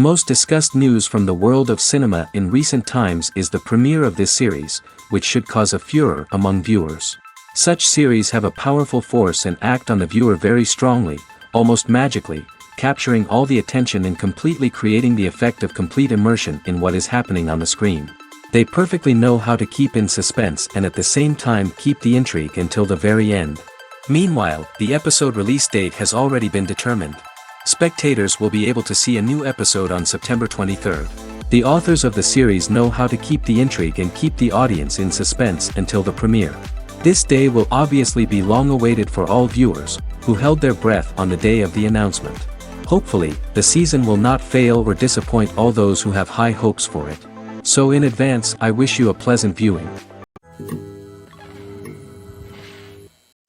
most discussed news from the world of cinema in recent times is the premiere of this series, which should cause a furor among viewers. Such series have a powerful force and act on the viewer very strongly, almost magically, capturing all the attention and completely creating the effect of complete immersion in what is happening on the screen. They perfectly know how to keep in suspense and at the same time keep the intrigue until the very end. Meanwhile, the episode release date has already been determined. Spectators will be able to see a new episode on September 23rd. The authors of the series know how to keep the intrigue and keep the audience in suspense until the premiere. This day will obviously be long awaited for all viewers, who held their breath on the day of the announcement. Hopefully, the season will not fail or disappoint all those who have high hopes for it. So in advance, I wish you a pleasant viewing.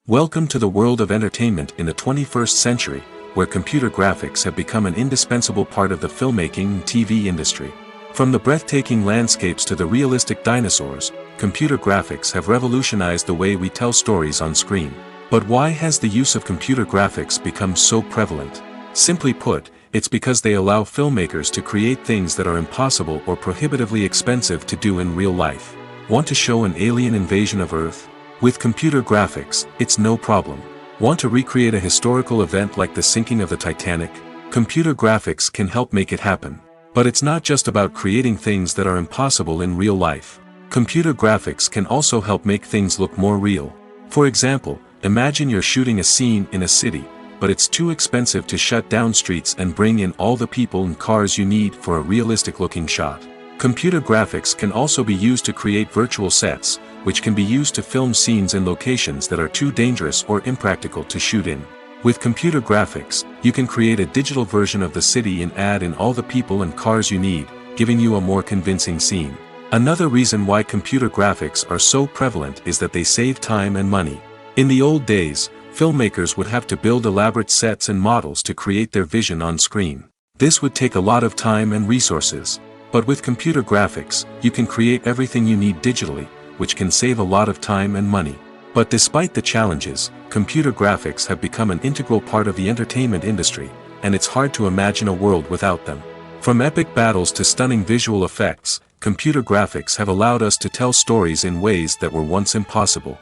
Welcome to the world of entertainment in the 21st century, where computer graphics have become an indispensable part of the filmmaking and TV industry. From the breathtaking landscapes to the realistic dinosaurs, computer graphics have revolutionized the way we tell stories on screen. But why has the use of computer graphics become so prevalent? Simply put, it's because they allow filmmakers to create things that are impossible or prohibitively expensive to do in real life. Want to show an alien invasion of Earth? With computer graphics, it's no problem. Want to recreate a historical event like the sinking of the Titanic? Computer graphics can help make it happen. But it's not just about creating things that are impossible in real life. Computer graphics can also help make things look more real. For example, imagine you're shooting a scene in a city, but it's too expensive to shut down streets and bring in all the people and cars you need for a realistic-looking shot. Computer graphics can also be used to create virtual sets, which can be used to film scenes in locations that are too dangerous or impractical to shoot in. With computer graphics, you can create a digital version of the city and add in all the people and cars you need, giving you a more convincing scene. Another reason why computer graphics are so prevalent is that they save time and money. In the old days, filmmakers would have to build elaborate sets and models to create their vision on screen. This would take a lot of time and resources. But with computer graphics, you can create everything you need digitally, which can save a lot of time and money. But despite the challenges, computer graphics have become an integral part of the entertainment industry, and it's hard to imagine a world without them. From epic battles to stunning visual effects, computer graphics have allowed us to tell stories in ways that were once impossible.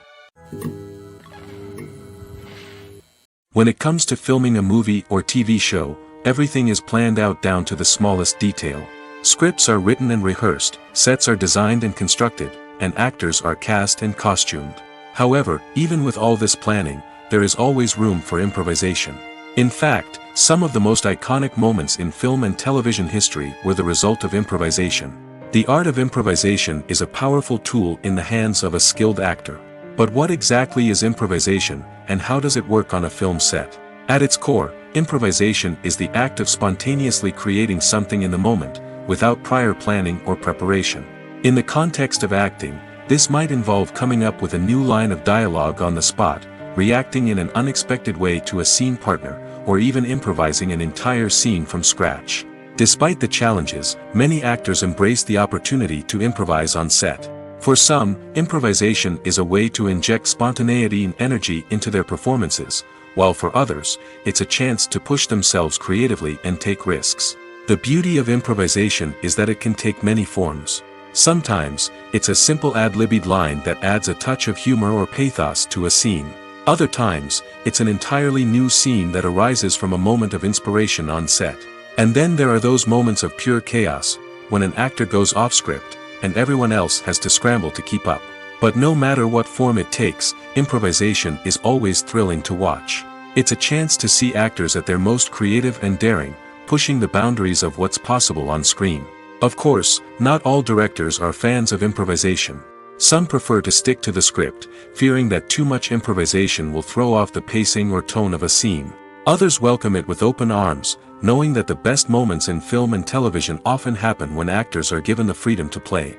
When it comes to filming a movie or TV show, everything is planned out down to the smallest detail. Scripts are written and rehearsed, sets are designed and constructed, and actors are cast and costumed. However, even with all this planning, there is always room for improvisation. In fact, some of the most iconic moments in film and television history were the result of improvisation. The art of improvisation is a powerful tool in the hands of a skilled actor. But what exactly is improvisation, and how does it work on a film set? At its core, improvisation is the act of spontaneously creating something in the moment, without prior planning or preparation. In the context of acting, this might involve coming up with a new line of dialogue on the spot, reacting in an unexpected way to a scene partner, or even improvising an entire scene from scratch. Despite the challenges, many actors embrace the opportunity to improvise on set. For some, improvisation is a way to inject spontaneity and energy into their performances, while for others, it's a chance to push themselves creatively and take risks. The beauty of improvisation is that it can take many forms. Sometimes, it's a simple ad-libbed line that adds a touch of humor or pathos to a scene. Other times, it's an entirely new scene that arises from a moment of inspiration on set. And then there are those moments of pure chaos, when an actor goes off script, and everyone else has to scramble to keep up. But no matter what form it takes, improvisation is always thrilling to watch. It's a chance to see actors at their most creative and daring, pushing the boundaries of what's possible on screen. Of course, not all directors are fans of improvisation. Some prefer to stick to the script, fearing that too much improvisation will throw off the pacing or tone of a scene. Others welcome it with open arms, knowing that the best moments in film and television often happen when actors are given the freedom to play.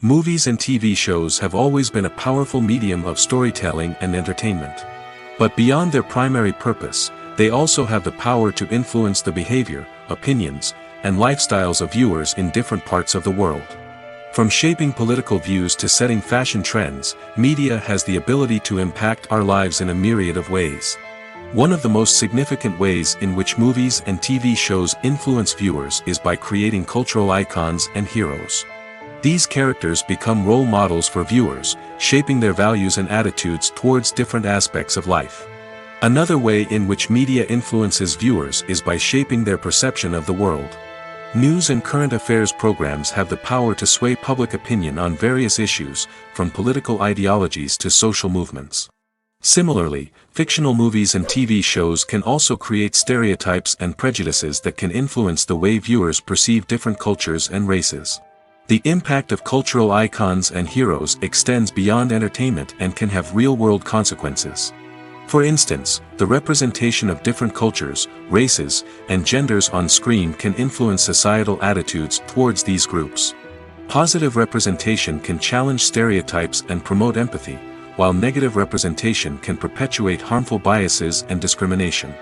Movies and TV shows have always been a powerful medium of storytelling and entertainment. But beyond their primary purpose, they also have the power to influence the behavior, opinions, and lifestyles of viewers in different parts of the world. From shaping political views to setting fashion trends, media has the ability to impact our lives in a myriad of ways. One of the most significant ways in which movies and TV shows influence viewers is by creating cultural icons and heroes. These characters become role models for viewers, shaping their values and attitudes towards different aspects of life. Another way in which media influences viewers is by shaping their perception of the world. News and current affairs programs have the power to sway public opinion on various issues, from political ideologies to social movements. Similarly, fictional movies and TV shows can also create stereotypes and prejudices that can influence the way viewers perceive different cultures and races. The impact of cultural icons and heroes extends beyond entertainment and can have real-world consequences. For instance, the representation of different cultures, races, and genders on screen can influence societal attitudes towards these groups. Positive representation can challenge stereotypes and promote empathy, while negative representation can perpetuate harmful biases and discrimination.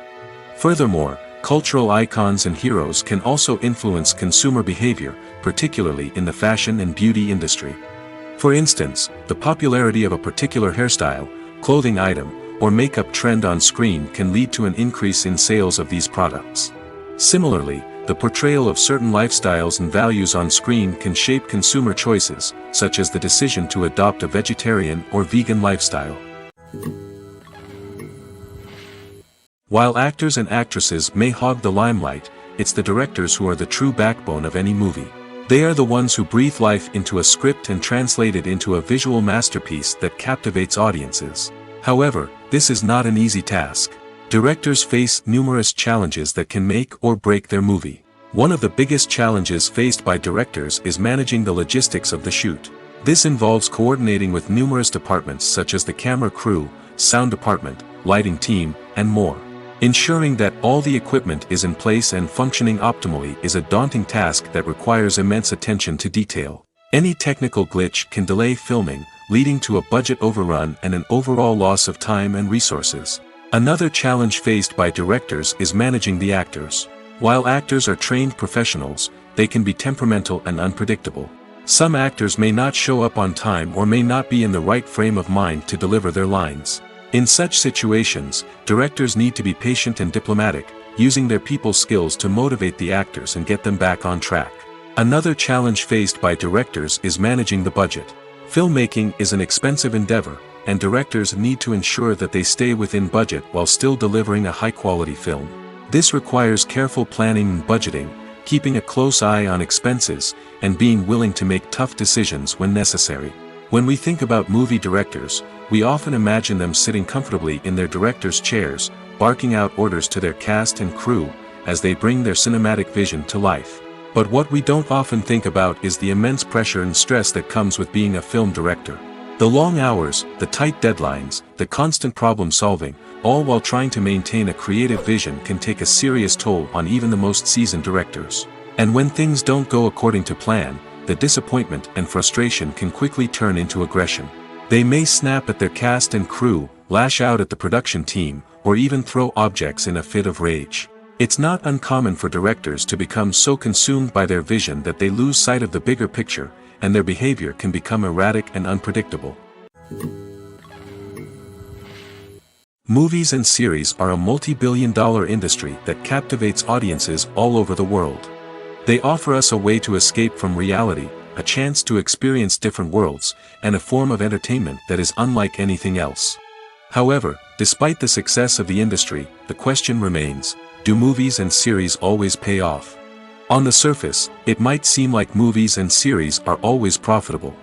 Furthermore, cultural icons and heroes can also influence consumer behavior, particularly in the fashion and beauty industry. For instance, the popularity of a particular hairstyle, clothing item, or makeup trend on screen can lead to an increase in sales of these products. Similarly, the portrayal of certain lifestyles and values on screen can shape consumer choices, such as the decision to adopt a vegetarian or vegan lifestyle. While actors and actresses may hog the limelight, it's the directors who are the true backbone of any movie. They are the ones who breathe life into a script and translate it into a visual masterpiece that captivates audiences. However, this is not an easy task. Directors face numerous challenges that can make or break their movie. One of the biggest challenges faced by directors is managing the logistics of the shoot. This involves coordinating with numerous departments such as the camera crew, sound department, lighting team, and more. Ensuring that all the equipment is in place and functioning optimally is a daunting task that requires immense attention to detail. Any technical glitch can delay filming, leading to a budget overrun and an overall loss of time and resources. Another challenge faced by directors is managing the actors. While actors are trained professionals, they can be temperamental and unpredictable. Some actors may not show up on time or may not be in the right frame of mind to deliver their lines. In such situations, directors need to be patient and diplomatic, using their people skills to motivate the actors and get them back on track. Another challenge faced by directors is managing the budget. Filmmaking is an expensive endeavor, and directors need to ensure that they stay within budget while still delivering a high-quality film. This requires careful planning and budgeting, keeping a close eye on expenses, and being willing to make tough decisions when necessary. When we think about movie directors, we often imagine them sitting comfortably in their director's chairs, barking out orders to their cast and crew, as they bring their cinematic vision to life. But what we don't often think about is the immense pressure and stress that comes with being a film director. The long hours, the tight deadlines, the constant problem solving, all while trying to maintain a creative vision can take a serious toll on even the most seasoned directors. And when things don't go according to plan, the disappointment and frustration can quickly turn into aggression. They may snap at their cast and crew, lash out at the production team, or even throw objects in a fit of rage. It's not uncommon for directors to become so consumed by their vision that they lose sight of the bigger picture, and their behavior can become erratic and unpredictable. Movies and series are a multi-billion-dollar industry that captivates audiences all over the world. They offer us a way to escape from reality, a chance to experience different worlds, and a form of entertainment that is unlike anything else. However, despite the success of the industry, the question remains, do movies and series always pay off? On the surface, it might seem like movies and series are always profitable.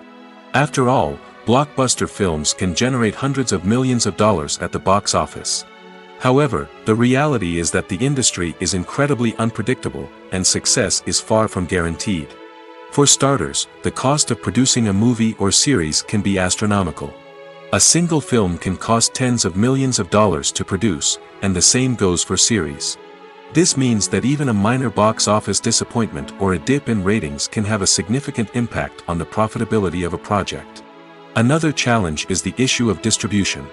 After all, blockbuster films can generate hundreds of millions of dollars at the box office. However, the reality is that the industry is incredibly unpredictable, and success is far from guaranteed. For starters, the cost of producing a movie or series can be astronomical. A single film can cost tens of millions of dollars to produce, and the same goes for series. This means that even a minor box office disappointment or a dip in ratings can have a significant impact on the profitability of a project. Another challenge is the issue of distribution.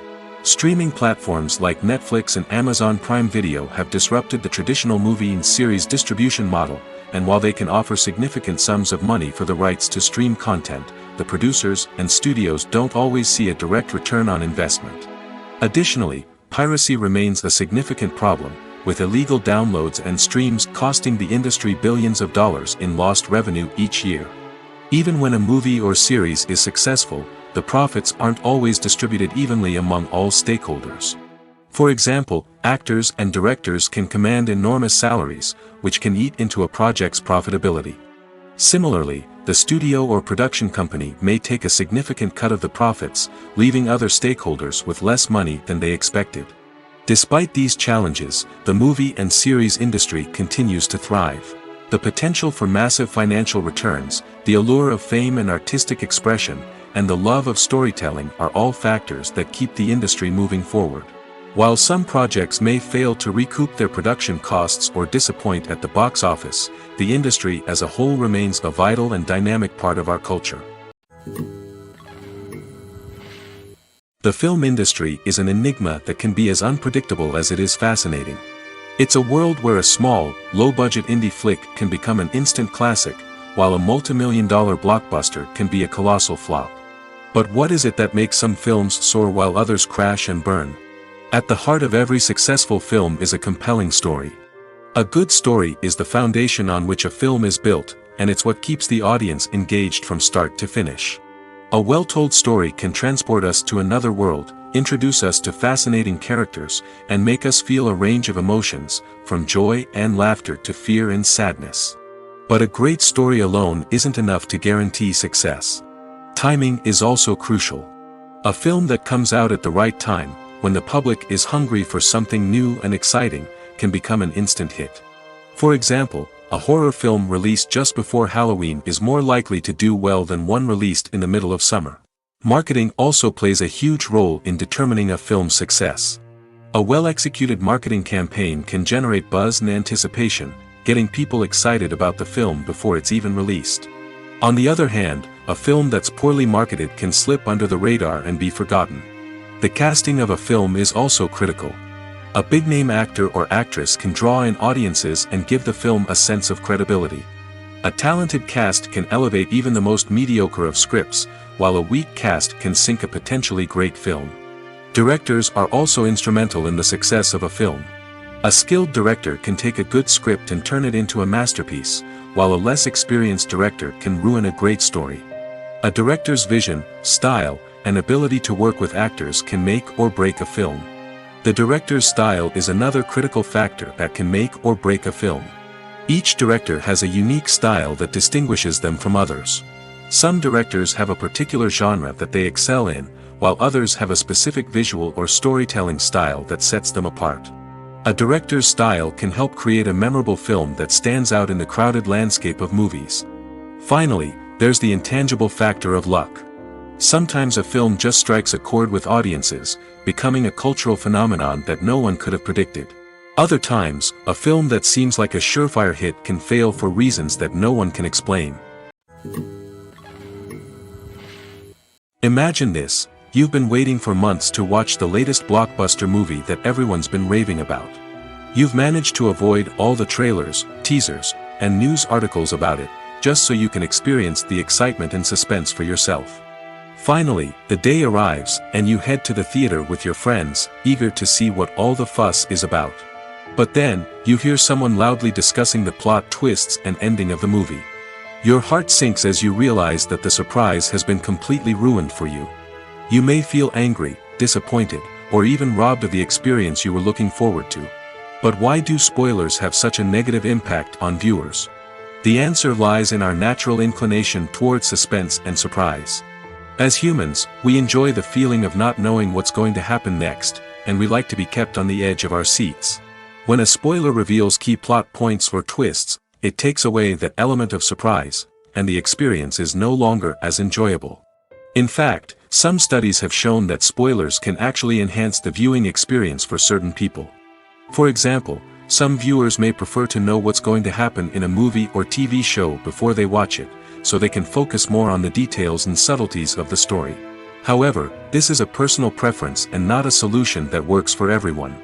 Streaming platforms like Netflix and Amazon Prime Video have disrupted the traditional movie and series distribution model, and while they can offer significant sums of money for the rights to stream content, the producers and studios don't always see a direct return on investment. Additionally, piracy remains a significant problem, with illegal downloads and streams costing the industry billions of dollars in lost revenue each year. Even when a movie or series is successful, the profits aren't always distributed evenly among all stakeholders. For example, actors and directors can command enormous salaries, which can eat into a project's profitability. Similarly, the studio or production company may take a significant cut of the profits, leaving other stakeholders with less money than they expected. Despite these challenges, the movie and series industry continues to thrive. The potential for massive financial returns, the allure of fame and artistic expression, and the love of storytelling are all factors that keep the industry moving forward. While some projects may fail to recoup their production costs or disappoint at the box office, the industry as a whole remains a vital and dynamic part of our culture. The film industry is an enigma that can be as unpredictable as it is fascinating. It's a world where a small, low-budget indie flick can become an instant classic, while a multi-million-dollar blockbuster can be a colossal flop. But what is it that makes some films soar while others crash and burn? At the heart of every successful film is a compelling story. A good story is the foundation on which a film is built, and it's what keeps the audience engaged from start to finish. A well-told story can transport us to another world, introduce us to fascinating characters, and make us feel a range of emotions, from joy and laughter to fear and sadness. But a great story alone isn't enough to guarantee success. Timing is also crucial. A film that comes out at the right time, when the public is hungry for something new and exciting, can become an instant hit. For example, a horror film released just before Halloween is more likely to do well than one released in the middle of summer. Marketing also plays a huge role in determining a film's success. A well-executed marketing campaign can generate buzz and anticipation, getting people excited about the film before it's even released. On the other hand, a film that's poorly marketed can slip under the radar and be forgotten. The casting of a film is also critical. A big-name actor or actress can draw in audiences and give the film a sense of credibility. A talented cast can elevate even the most mediocre of scripts, while a weak cast can sink a potentially great film. Directors are also instrumental in the success of a film. A skilled director can take a good script and turn it into a masterpiece, while a less experienced director can ruin a great story. A director's vision, style, and ability to work with actors can make or break a film. The director's style is another critical factor that can make or break a film. Each director has a unique style that distinguishes them from others. Some directors have a particular genre that they excel in, while others have a specific visual or storytelling style that sets them apart. A director's style can help create a memorable film that stands out in the crowded landscape of movies. Finally, there's the intangible factor of luck. Sometimes a film just strikes a chord with audiences, becoming a cultural phenomenon that no one could have predicted. Other times, a film that seems like a surefire hit can fail for reasons that no one can explain. Imagine this: you've been waiting for months to watch the latest blockbuster movie that everyone's been raving about. You've managed to avoid all the trailers, teasers, and news articles about it, just so you can experience the excitement and suspense for yourself. Finally, the day arrives, and you head to the theater with your friends, eager to see what all the fuss is about. But then, you hear someone loudly discussing the plot twists and ending of the movie. Your heart sinks as you realize that the surprise has been completely ruined for you. You may feel angry, disappointed, or even robbed of the experience you were looking forward to. But why do spoilers have such a negative impact on viewers? The answer lies in our natural inclination towards suspense and surprise. As humans, we enjoy the feeling of not knowing what's going to happen next, and we like to be kept on the edge of our seats. When a spoiler reveals key plot points or twists, it takes away that element of surprise, and the experience is no longer as enjoyable. In fact, some studies have shown that spoilers can actually enhance the viewing experience for certain people. For example, some viewers may prefer to know what's going to happen in a movie or TV show before they watch it, so they can focus more on the details and subtleties of the story. However, this is a personal preference and not a solution that works for everyone.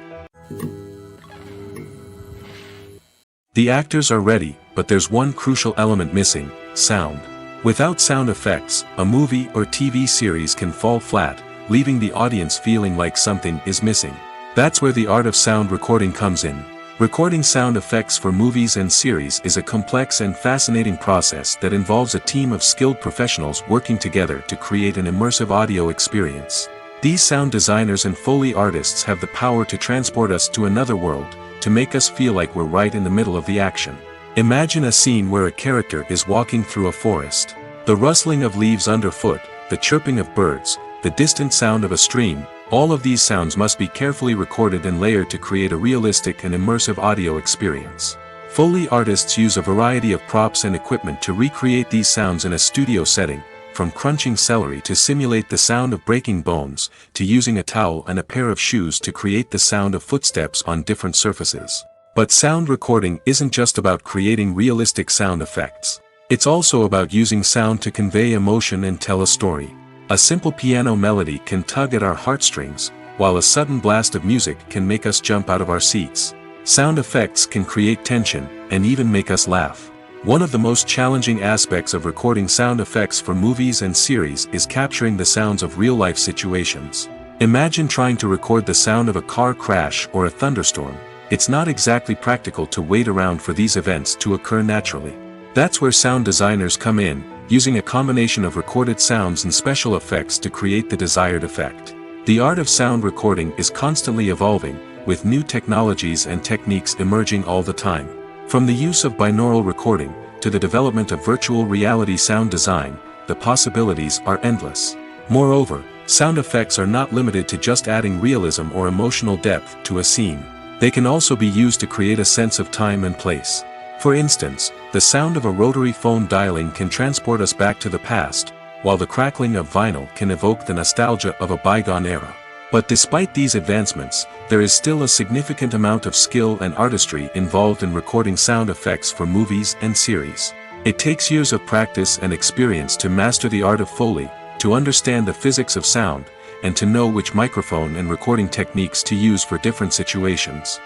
The actors are ready, but there's one crucial element missing: sound. Without sound effects, a movie or TV series can fall flat, leaving the audience feeling like something is missing. That's where the art of sound recording comes in. Recording sound effects for movies and series is a complex and fascinating process that involves a team of skilled professionals working together to create an immersive audio experience. These sound designers and Foley artists have the power to transport us to another world, to make us feel like we're right in the middle of the action. Imagine a scene where a character is walking through a forest. The rustling of leaves underfoot, the chirping of birds, the distant sound of a stream, all of these sounds must be carefully recorded and layered to create a realistic and immersive audio experience. Foley artists use a variety of props and equipment to recreate these sounds in a studio setting, from crunching celery to simulate the sound of breaking bones, to using a towel and a pair of shoes to create the sound of footsteps on different surfaces. But sound recording isn't just about creating realistic sound effects. It's also about using sound to convey emotion and tell a story. A simple piano melody can tug at our heartstrings, while a sudden blast of music can make us jump out of our seats. Sound effects can create tension, and even make us laugh. One of the most challenging aspects of recording sound effects for movies and series is capturing the sounds of real-life situations. Imagine trying to record the sound of a car crash or a thunderstorm. It's not exactly practical to wait around for these events to occur naturally. That's where sound designers come in, using a combination of recorded sounds and special effects to create the desired effect. The art of sound recording is constantly evolving, with new technologies and techniques emerging all the time. From the use of binaural recording, to the development of virtual reality sound design, the possibilities are endless. Moreover, sound effects are not limited to just adding realism or emotional depth to a scene. They can also be used to create a sense of time and place. For instance, the sound of a rotary phone dialing can transport us back to the past, while the crackling of vinyl can evoke the nostalgia of a bygone era. But despite these advancements, there is still a significant amount of skill and artistry involved in recording sound effects for movies and series. It takes years of practice and experience to master the art of Foley, to understand the physics of sound, and to know which microphone and recording techniques to use for different situations.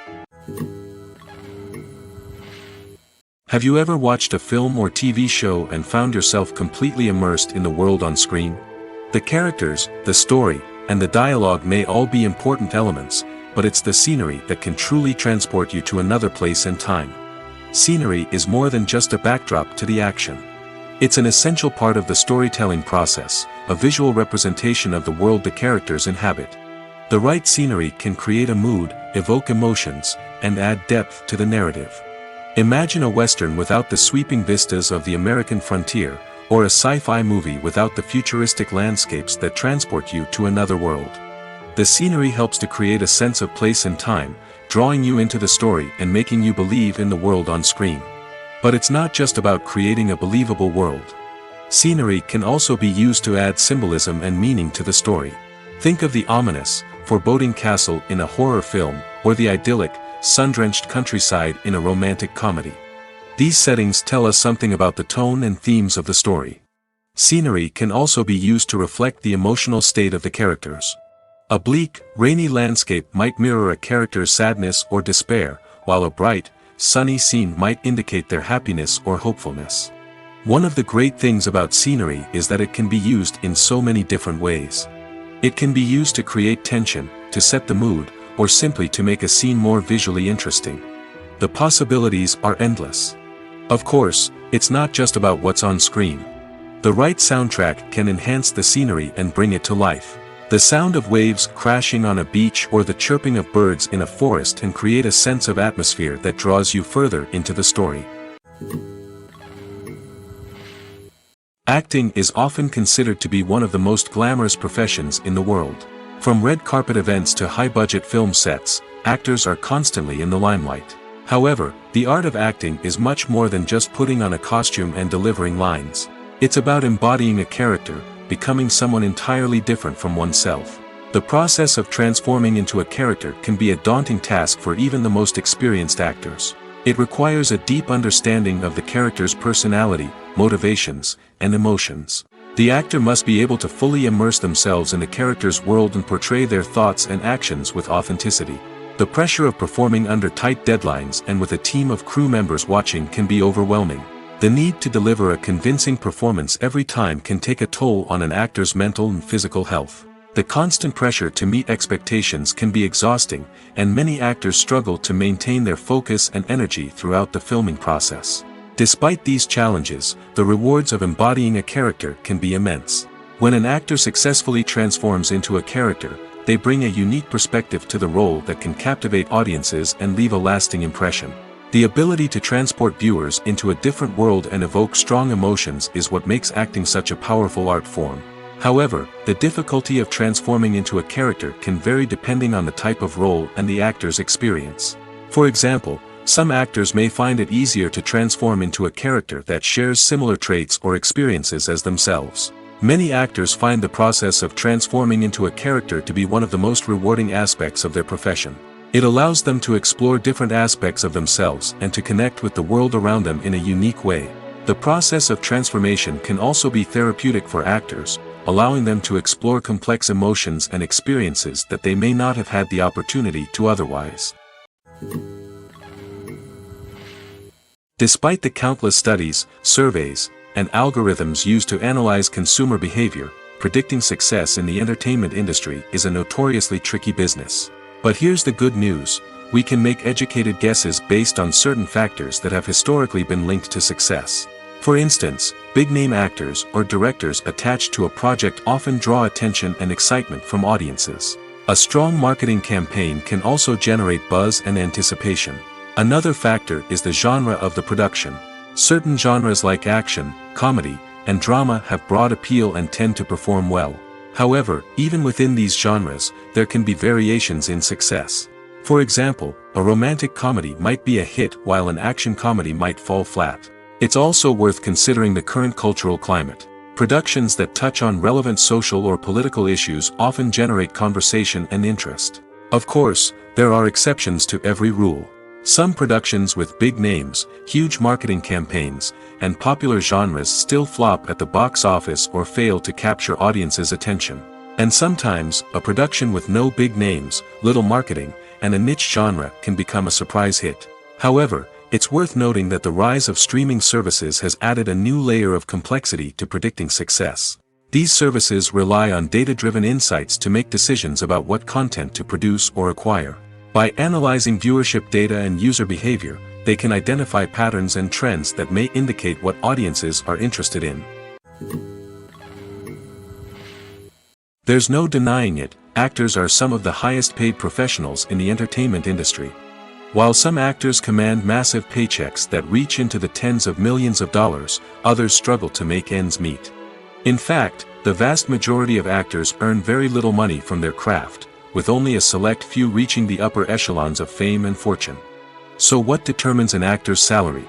Have you ever watched a film or TV show and found yourself completely immersed in the world on screen? The characters, the story, and the dialogue may all be important elements, but it's the scenery that can truly transport you to another place and time. Scenery is more than just a backdrop to the action. It's an essential part of the storytelling process, a visual representation of the world the characters inhabit. The right scenery can create a mood, evoke emotions, and add depth to the narrative. Imagine a Western without the sweeping vistas of the American frontier, or a sci-fi movie without the futuristic landscapes that transport you to another world. The scenery helps to create a sense of place and time, drawing you into the story and making you believe in the world on screen. But it's not just about creating a believable world. Scenery can also be used to add symbolism and meaning to the story. Think of the ominous, foreboding castle in a horror film, or the idyllic, sun-drenched countryside in a romantic comedy. These settings tell us something about the tone and themes of the story. Scenery can also be used to reflect the emotional state of the characters. A bleak, rainy landscape might mirror a character's sadness or despair, while a bright, sunny scene might indicate their happiness or hopefulness. One of the great things about scenery is that it can be used in so many different ways. It can be used to create tension, to set the mood, or simply to make a scene more visually interesting. The possibilities are endless. Of course, it's not just about what's on screen. The right soundtrack can enhance the scenery and bring it to life. The sound of waves crashing on a beach or the chirping of birds in a forest can create a sense of atmosphere that draws you further into the story. Acting is often considered to be one of the most glamorous professions in the world. From red carpet events to high-budget film sets, actors are constantly in the limelight. However, the art of acting is much more than just putting on a costume and delivering lines. It's about embodying a character, becoming someone entirely different from oneself. The process of transforming into a character can be a daunting task for even the most experienced actors. It requires a deep understanding of the character's personality, motivations, and emotions. The actor must be able to fully immerse themselves in the character's world and portray their thoughts and actions with authenticity. The pressure of performing under tight deadlines and with a team of crew members watching can be overwhelming. The need to deliver a convincing performance every time can take a toll on an actor's mental and physical health. The constant pressure to meet expectations can be exhausting, and many actors struggle to maintain their focus and energy throughout the filming process. Despite these challenges, the rewards of embodying a character can be immense. When an actor successfully transforms into a character, they bring a unique perspective to the role that can captivate audiences and leave a lasting impression. The ability to transport viewers into a different world and evoke strong emotions is what makes acting such a powerful art form. However, the difficulty of transforming into a character can vary depending on the type of role and the actor's experience. For example, some actors may find it easier to transform into a character that shares similar traits or experiences as themselves. Many actors find the process of transforming into a character to be one of the most rewarding aspects of their profession. It allows them to explore different aspects of themselves and to connect with the world around them in a unique way. The process of transformation can also be therapeutic for actors, allowing them to explore complex emotions and experiences that they may not have had the opportunity to otherwise. Despite the countless studies, surveys, and algorithms used to analyze consumer behavior, predicting success in the entertainment industry is a notoriously tricky business. But here's the good news: we can make educated guesses based on certain factors that have historically been linked to success. For instance, big-name actors or directors attached to a project often draw attention and excitement from audiences. A strong marketing campaign can also generate buzz and anticipation. Another factor is the genre of the production. Certain genres like action, comedy, and drama have broad appeal and tend to perform well. However, even within these genres, there can be variations in success. For example, a romantic comedy might be a hit while an action comedy might fall flat. It's also worth considering the current cultural climate. Productions that touch on relevant social or political issues often generate conversation and interest. Of course, there are exceptions to every rule. Some productions with big names, huge marketing campaigns, and popular genres still flop at the box office or fail to capture audiences' attention. And sometimes, a production with no big names, little marketing, and a niche genre can become a surprise hit. However, it's worth noting that the rise of streaming services has added a new layer of complexity to predicting success. These services rely on data-driven insights to make decisions about what content to produce or acquire. By analyzing viewership data and user behavior, they can identify patterns and trends that may indicate what audiences are interested in. There's no denying it, actors are some of the highest-paid professionals in the entertainment industry. While some actors command massive paychecks that reach into the tens of millions of dollars, others struggle to make ends meet. In fact, the vast majority of actors earn very little money from their craft, with only a select few reaching the upper echelons of fame and fortune. So what determines an actor's salary?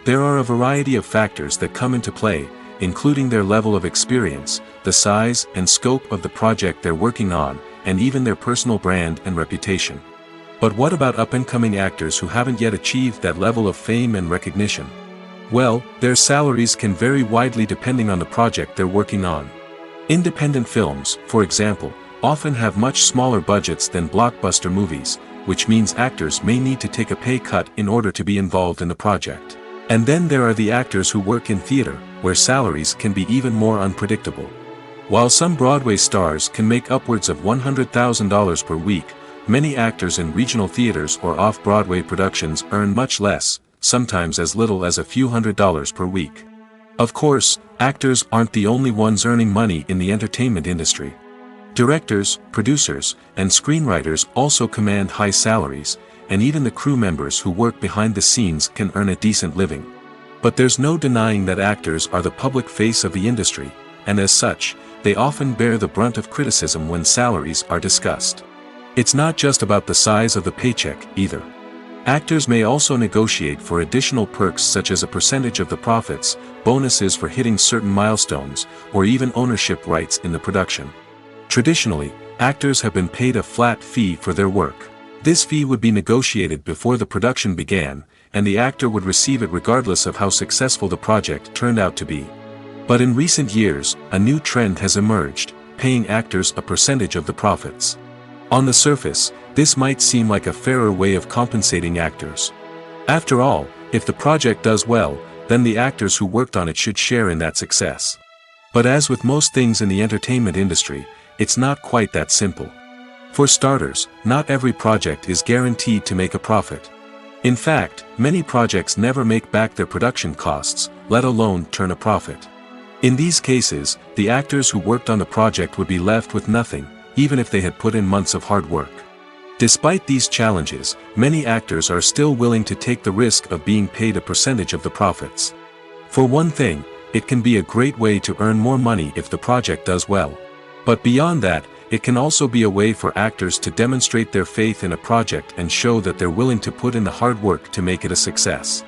There are a variety of factors that come into play, including their level of experience, the size and scope of the project they're working on, and even their personal brand and reputation. But what about up-and-coming actors who haven't yet achieved that level of fame and recognition? Well, their salaries can vary widely depending on the project they're working on. Independent films, for example, often have much smaller budgets than blockbuster movies, which means actors may need to take a pay cut in order to be involved in the project. And then there are the actors who work in theater, where salaries can be even more unpredictable. While some Broadway stars can make upwards of $100,000 per week, many actors in regional theaters or off-Broadway productions earn much less, sometimes as little as a few $100s per week. Of course, actors aren't the only ones earning money in the entertainment industry. Directors, producers, and screenwriters also command high salaries, and even the crew members who work behind the scenes can earn a decent living. But there's no denying that actors are the public face of the industry, and as such, they often bear the brunt of criticism when salaries are discussed. It's not just about the size of the paycheck, either. Actors may also negotiate for additional perks such as a percentage of the profits, bonuses for hitting certain milestones, or even ownership rights in the production. Traditionally, actors have been paid a flat fee for their work. This fee would be negotiated before the production began, and the actor would receive it regardless of how successful the project turned out to be. But in recent years, a new trend has emerged, paying actors a percentage of the profits. On the surface, this might seem like a fairer way of compensating actors. After all, if the project does well, then the actors who worked on it should share in that success. But as with most things in the entertainment industry, it's not quite that simple. For starters, not every project is guaranteed to make a profit. In fact, many projects never make back their production costs, let alone turn a profit. In these cases, the actors who worked on the project would be left with nothing, even if they had put in months of hard work. Despite these challenges, many actors are still willing to take the risk of being paid a percentage of the profits. For one thing, it can be a great way to earn more money if the project does well. But beyond that, it can also be a way for actors to demonstrate their faith in a project and show that they're willing to put in the hard work to make it a success.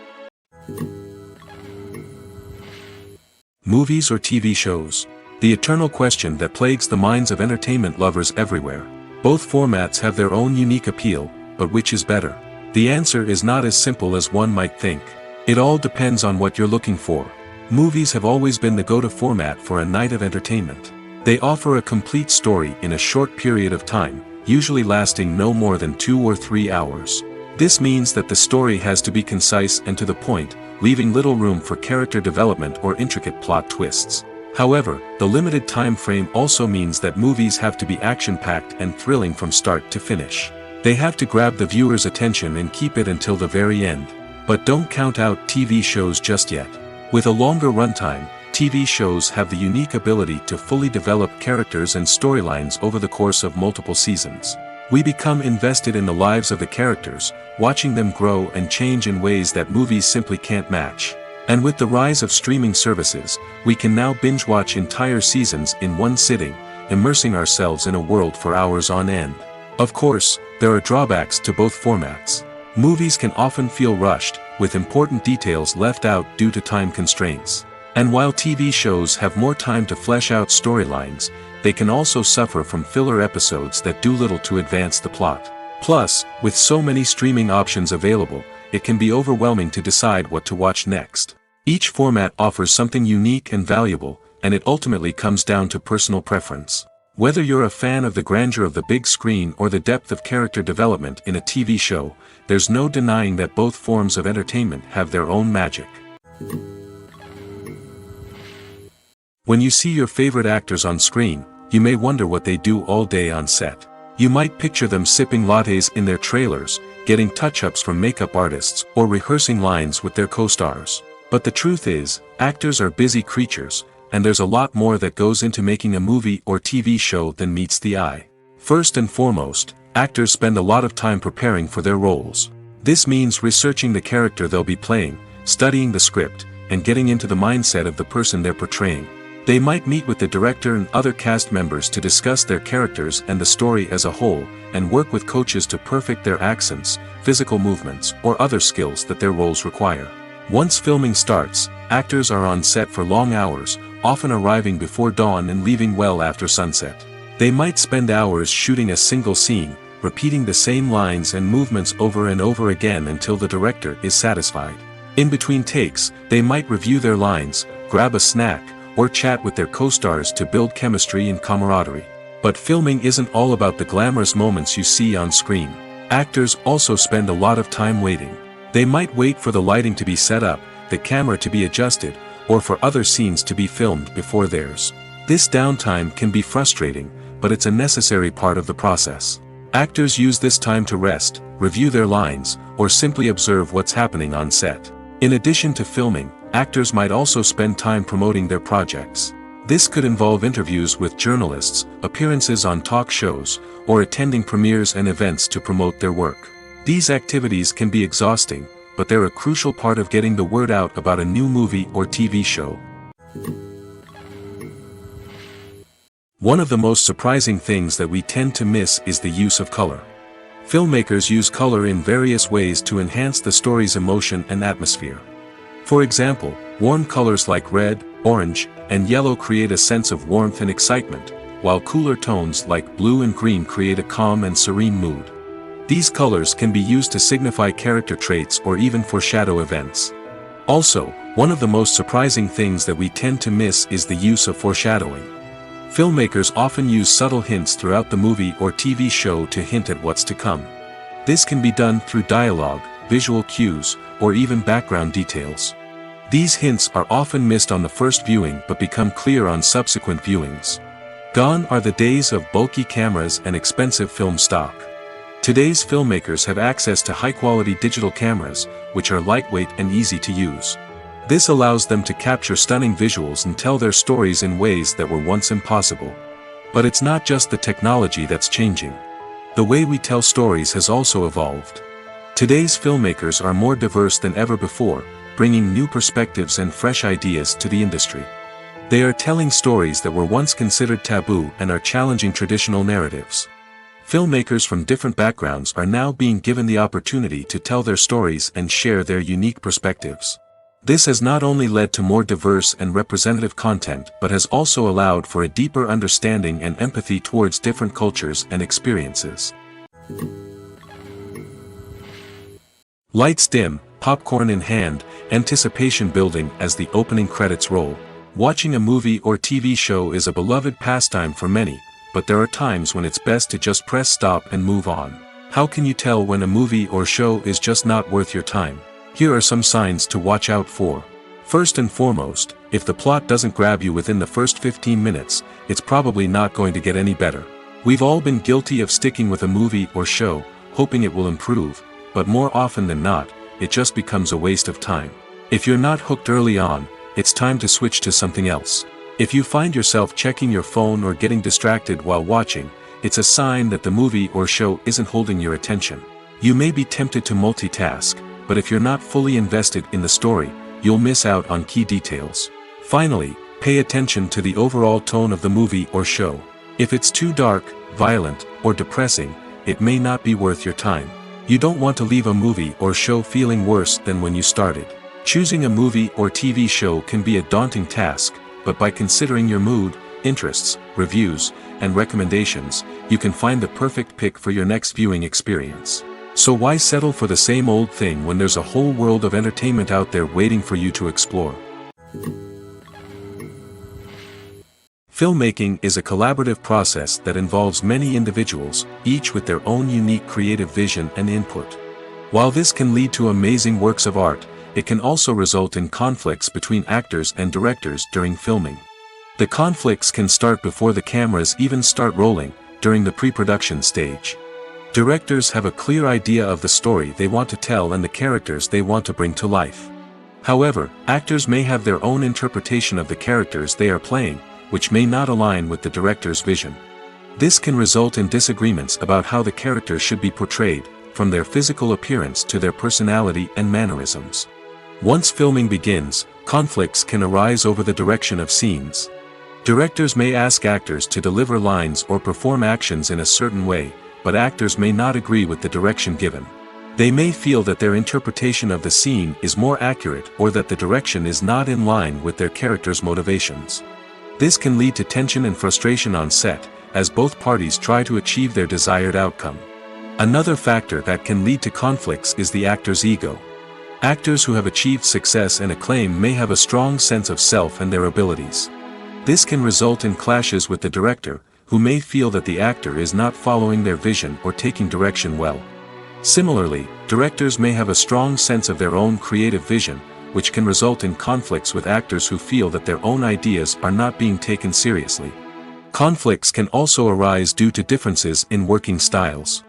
Movies or TV shows? The eternal question that plagues the minds of entertainment lovers everywhere. Both formats have their own unique appeal, but which is better? The answer is not as simple as one might think. It all depends on what you're looking for. Movies have always been the go-to format for a night of entertainment. They offer a complete story in a short period of time, usually lasting no more than 2 or 3 hours. This means that the story has to be concise and to the point, leaving little room for character development or intricate plot twists. However, the limited time frame also means that movies have to be action-packed and thrilling from start to finish. They have to grab the viewer's attention and keep it until the very end. But don't count out TV shows just yet. With a longer runtime, TV shows have the unique ability to fully develop characters and storylines over the course of multiple seasons. We become invested in the lives of the characters, watching them grow and change in ways that movies simply can't match. And with the rise of streaming services, we can now binge-watch entire seasons in one sitting, immersing ourselves in a world for hours on end. Of course, there are drawbacks to both formats. Movies can often feel rushed, with important details left out due to time constraints. And while TV shows have more time to flesh out storylines, they can also suffer from filler episodes that do little to advance the plot. Plus, with so many streaming options available, it can be overwhelming to decide what to watch next. Each format offers something unique and valuable, and it ultimately comes down to personal preference. Whether you're a fan of the grandeur of the big screen or the depth of character development in a TV show, there's no denying that both forms of entertainment have their own magic. When you see your favorite actors on screen, you may wonder what they do all day on set. You might picture them sipping lattes in their trailers, getting touch-ups from makeup artists, or rehearsing lines with their co-stars. But the truth is, actors are busy creatures, and there's a lot more that goes into making a movie or TV show than meets the eye. First and foremost, actors spend a lot of time preparing for their roles. This means researching the character they'll be playing, studying the script, and getting into the mindset of the person they're portraying. They might meet with the director and other cast members to discuss their characters and the story as a whole, and work with coaches to perfect their accents, physical movements, or other skills that their roles require. Once filming starts, actors are on set for long hours, often arriving before dawn and leaving well after sunset. They might spend hours shooting a single scene, repeating the same lines and movements over and over again until the director is satisfied. In between takes, they might review their lines, grab a snack, or chat with their co-stars to build chemistry and camaraderie. But filming isn't all about the glamorous moments you see on screen. Actors also spend a lot of time waiting. They might wait for the lighting to be set up, the camera to be adjusted, or for other scenes to be filmed before theirs. This downtime can be frustrating, but it's a necessary part of the process. Actors use this time to rest, review their lines, or simply observe what's happening on set. In addition to filming, actors might also spend time promoting their projects. This could involve interviews with journalists, appearances on talk shows, or attending premieres and events to promote their work. These activities can be exhausting, but they're a crucial part of getting the word out about a new movie or TV show. One of the most surprising things that we tend to miss is the use of color. Filmmakers use color in various ways to enhance the story's emotion and atmosphere. For example, warm colors like red, orange, and yellow create a sense of warmth and excitement, while cooler tones like blue and green create a calm and serene mood. These colors can be used to signify character traits or even foreshadow events. Also, one of the most surprising things that we tend to miss is the use of foreshadowing. Filmmakers often use subtle hints throughout the movie or TV show to hint at what's to come. This can be done through dialogue, visual cues, or even background details. These hints are often missed on the first viewing but become clear on subsequent viewings. Gone are the days of bulky cameras and expensive film stock. Today's filmmakers have access to high-quality digital cameras, which are lightweight and easy to use. This allows them to capture stunning visuals and tell their stories in ways that were once impossible. But it's not just the technology that's changing. The way we tell stories has also evolved. Today's filmmakers are more diverse than ever before, bringing new perspectives and fresh ideas to the industry. They are telling stories that were once considered taboo and are challenging traditional narratives. Filmmakers from different backgrounds are now being given the opportunity to tell their stories and share their unique perspectives. This has not only led to more diverse and representative content but has also allowed for a deeper understanding and empathy towards different cultures and experiences. Lights dim, popcorn in hand, anticipation building as the opening credits roll. Watching a movie or TV show is a beloved pastime for many, but there are times when it's best to just press stop and move on. How can you tell when a movie or show is just not worth your time? Here are some signs to watch out for. First and foremost, if the plot doesn't grab you within the first 15 minutes, it's probably not going to get any better. We've all been guilty of sticking with a movie or show, hoping it will improve, but more often than not, it just becomes a waste of time. If you're not hooked early on, it's time to switch to something else. If you find yourself checking your phone or getting distracted while watching, it's a sign that the movie or show isn't holding your attention. You may be tempted to multitask, but if you're not fully invested in the story, you'll miss out on key details. Finally, pay attention to the overall tone of the movie or show. If it's too dark, violent, or depressing, it may not be worth your time. You don't want to leave a movie or show feeling worse than when you started. Choosing a movie or TV show can be a daunting task, but by considering your mood, interests, reviews, and recommendations, you can find the perfect pick for your next viewing experience. So why settle for the same old thing when there's a whole world of entertainment out there waiting for you to explore? Filmmaking is a collaborative process that involves many individuals, each with their own unique creative vision and input. While this can lead to amazing works of art, it can also result in conflicts between actors and directors during filming. The conflicts can start before the cameras even start rolling, during the pre-production stage. Directors have a clear idea of the story they want to tell and the characters they want to bring to life. However, actors may have their own interpretation of the characters they are playing, which may not align with the director's vision. This can result in disagreements about how the characters should be portrayed, from their physical appearance to their personality and mannerisms. Once filming begins, conflicts can arise over the direction of scenes. Directors may ask actors to deliver lines or perform actions in a certain way, but actors may not agree with the direction given. They may feel that their interpretation of the scene is more accurate or that the direction is not in line with their character's motivations. This can lead to tension and frustration on set, as both parties try to achieve their desired outcome. Another factor that can lead to conflicts is the actor's ego. Actors who have achieved success and acclaim may have a strong sense of self and their abilities. This can result in clashes with the director, who may feel that the actor is not following their vision or taking direction well. Similarly, directors may have a strong sense of their own creative vision, which can result in conflicts with actors who feel that their own ideas are not being taken seriously. Conflicts can also arise due to differences in working styles.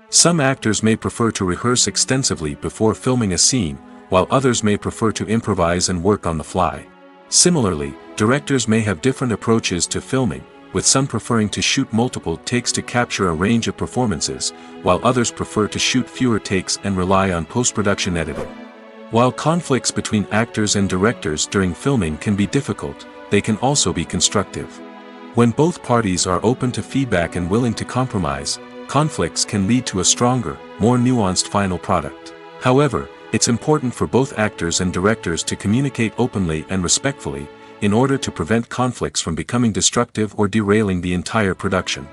Some actors may prefer to rehearse extensively before filming a scene, while others may prefer to improvise and work on the fly. Similarly, directors may have different approaches to filming, with some preferring to shoot multiple takes to capture a range of performances, while others prefer to shoot fewer takes and rely on post-production editing. While conflicts between actors and directors during filming can be difficult, they can also be constructive. When both parties are open to feedback and willing to compromise, conflicts can lead to a stronger, more nuanced final product. However, it's important for both actors and directors to communicate openly and respectfully, in order to prevent conflicts from becoming destructive or derailing the entire production.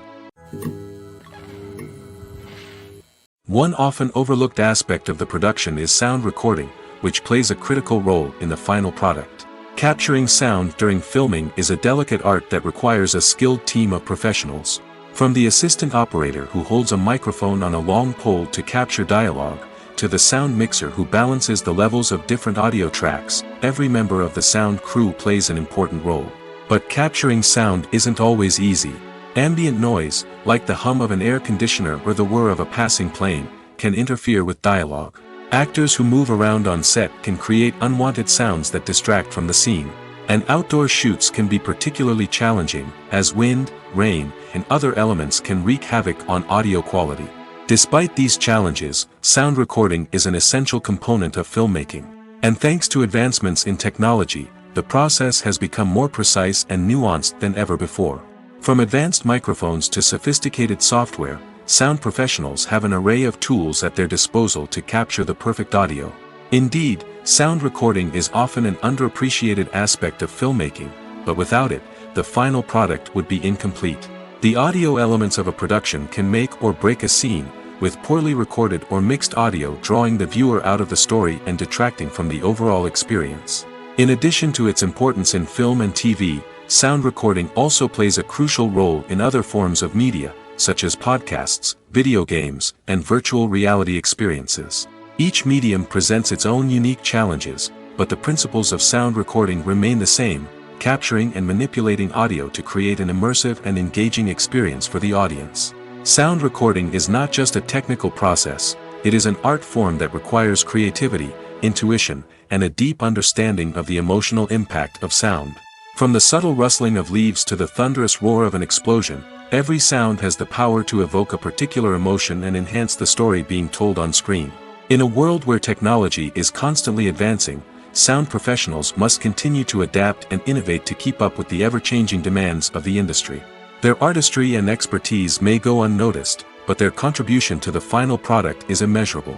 One often overlooked aspect of the production is sound recording, which plays a critical role in the final product. Capturing sound during filming is a delicate art that requires a skilled team of professionals. From the assistant operator who holds a microphone on a long pole to capture dialogue, to the sound mixer who balances the levels of different audio tracks, every member of the sound crew plays an important role. But capturing sound isn't always easy. Ambient noise, like the hum of an air conditioner or the whir of a passing plane, can interfere with dialogue. Actors who move around on set can create unwanted sounds that distract from the scene. And outdoor shoots can be particularly challenging, as wind, rain, and other elements can wreak havoc on audio quality. Despite these challenges, sound recording is an essential component of filmmaking. And thanks to advancements in technology, the process has become more precise and nuanced than ever before. From advanced microphones to sophisticated software, sound professionals have an array of tools at their disposal to capture the perfect audio. Indeed, sound recording is often an underappreciated aspect of filmmaking, but without it, the final product would be incomplete. The audio elements of a production can make or break a scene, with poorly recorded or mixed audio drawing the viewer out of the story and detracting from the overall experience. In addition to its importance in film and TV, sound recording also plays a crucial role in other forms of media, such as podcasts, video games, and virtual reality experiences. Each medium presents its own unique challenges, but the principles of sound recording remain the same, capturing and manipulating audio to create an immersive and engaging experience for the audience. Sound recording is not just a technical process, it is an art form that requires creativity, intuition, and a deep understanding of the emotional impact of sound. From the subtle rustling of leaves to the thunderous roar of an explosion, every sound has the power to evoke a particular emotion and enhance the story being told on screen. In a world where technology is constantly advancing, sound professionals must continue to adapt and innovate to keep up with the ever-changing demands of the industry. Their artistry and expertise may go unnoticed, but their contribution to the final product is immeasurable.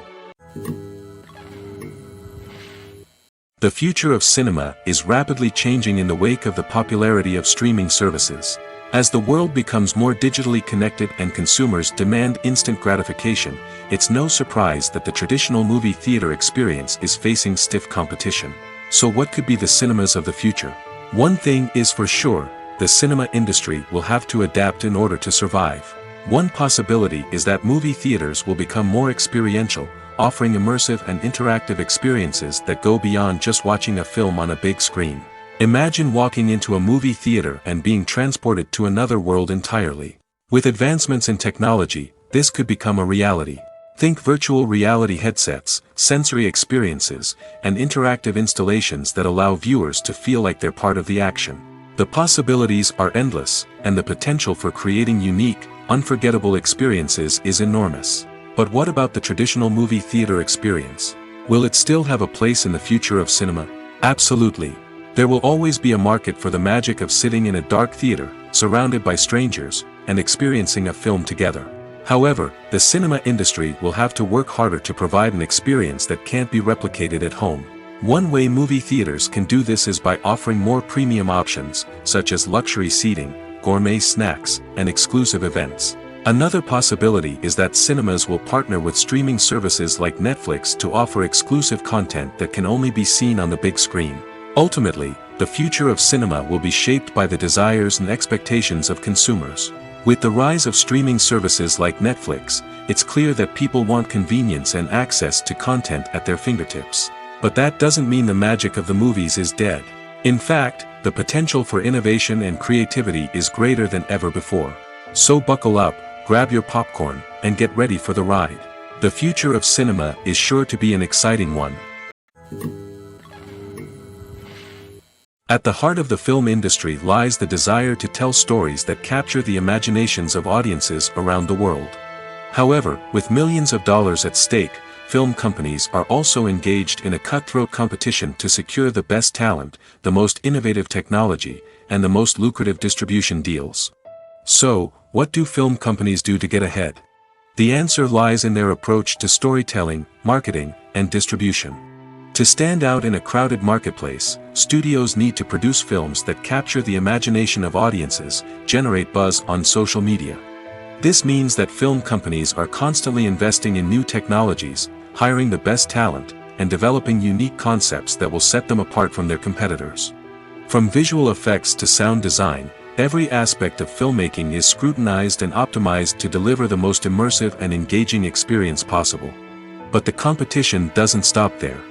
The future of cinema is rapidly changing in the wake of the popularity of streaming services. As the world becomes more digitally connected and consumers demand instant gratification, it's no surprise that the traditional movie theater experience is facing stiff competition. So what could be the cinemas of the future? One thing is for sure, the cinema industry will have to adapt in order to survive. One possibility is that movie theaters will become more experiential, offering immersive and interactive experiences that go beyond just watching a film on a big screen. Imagine walking into a movie theater and being transported to another world entirely. With advancements in technology, this could become a reality. Think virtual reality headsets, sensory experiences, and interactive installations that allow viewers to feel like they're part of the action. The possibilities are endless, and the potential for creating unique, unforgettable experiences is enormous. But what about the traditional movie theater experience? Will it still have a place in the future of cinema? Absolutely. There will always be a market for the magic of sitting in a dark theater, surrounded by strangers, and experiencing a film together. However, the cinema industry will have to work harder to provide an experience that can't be replicated at home. One way movie theaters can do this is by offering more premium options, such as luxury seating, gourmet snacks, and exclusive events. Another possibility is that cinemas will partner with streaming services like Netflix to offer exclusive content that can only be seen on the big screen. Ultimately, the future of cinema will be shaped by the desires and expectations of consumers. With the rise of streaming services like Netflix, it's clear that people want convenience and access to content at their fingertips. But that doesn't mean the magic of the movies is dead. In fact, the potential for innovation and creativity is greater than ever before. So buckle up, grab your popcorn, and get ready for the ride. The future of cinema is sure to be an exciting one. At the heart of the film industry lies the desire to tell stories that capture the imaginations of audiences around the world. However, with millions of dollars at stake, film companies are also engaged in a cutthroat competition to secure the best talent, the most innovative technology, and the most lucrative distribution deals. So, what do film companies do to get ahead? The answer lies in their approach to storytelling, marketing, and distribution. To stand out in a crowded marketplace, studios need to produce films that capture the imagination of audiences, generate buzz on social media. This means that film companies are constantly investing in new technologies, hiring the best talent, and developing unique concepts that will set them apart from their competitors. From visual effects to sound design, every aspect of filmmaking is scrutinized and optimized to deliver the most immersive and engaging experience possible. But the competition doesn't stop there.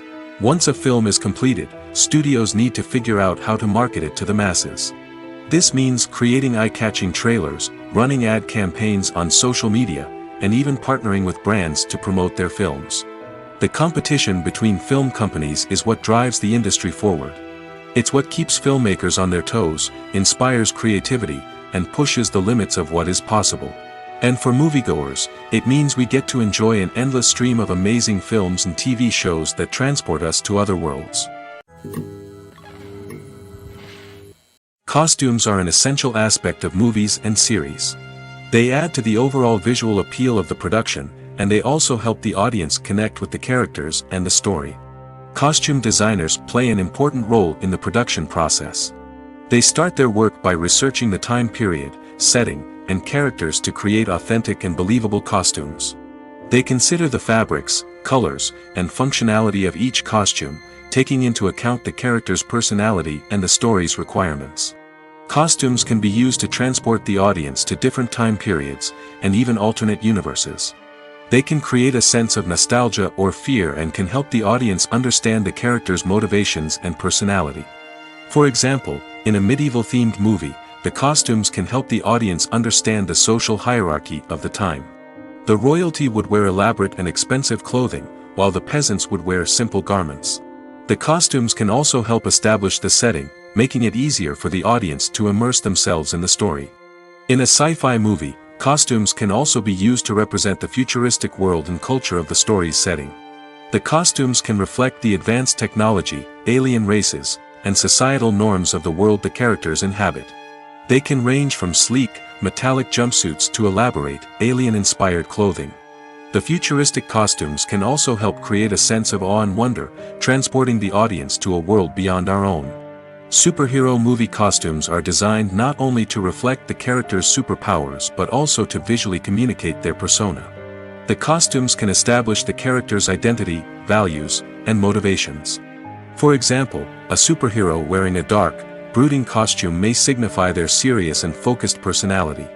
Once a film is completed, studios need to figure out how to market it to the masses. This means creating eye-catching trailers, running ad campaigns on social media, and even partnering with brands to promote their films. The competition between film companies is what drives the industry forward. It's what keeps filmmakers on their toes, inspires creativity, and pushes the limits of what is possible. And for moviegoers, it means we get to enjoy an endless stream of amazing films and TV shows that transport us to other worlds. Costumes are an essential aspect of movies and series. They add to the overall visual appeal of the production, and they also help the audience connect with the characters and the story. Costume designers play an important role in the production process. They start their work by researching the time period, setting, and characters to create authentic and believable costumes. They consider the fabrics, colors, and functionality of each costume, taking into account the character's personality and the story's requirements. Costumes can be used to transport the audience to different time periods, and even alternate universes. They can create a sense of nostalgia or fear and can help the audience understand the character's motivations and personality. For example, in a medieval-themed movie, the costumes can help the audience understand the social hierarchy of the time. The royalty would wear elaborate and expensive clothing, while the peasants would wear simple garments. The costumes can also help establish the setting, making it easier for the audience to immerse themselves in the story. In a sci-fi movie, costumes can also be used to represent the futuristic world and culture of the story's setting. The costumes can reflect the advanced technology, alien races, and societal norms of the world the characters inhabit. They can range from sleek, metallic jumpsuits to elaborate, alien-inspired clothing. The futuristic costumes can also help create a sense of awe and wonder, transporting the audience to a world beyond our own. Superhero movie costumes are designed not only to reflect the character's superpowers but also to visually communicate their persona. The costumes can establish the character's identity, values, and motivations. For example, a superhero wearing a dark, brooding costume may signify their serious and focused personality.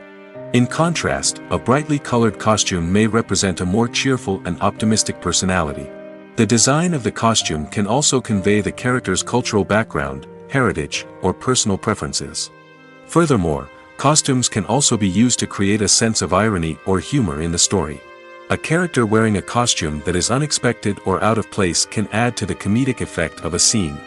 In contrast, a brightly colored costume may represent a more cheerful and optimistic personality. The design of the costume can also convey the character's cultural background, heritage, or personal preferences. Furthermore, costumes can also be used to create a sense of irony or humor in the story. A character wearing a costume that is unexpected or out of place can add to the comedic effect of a scene.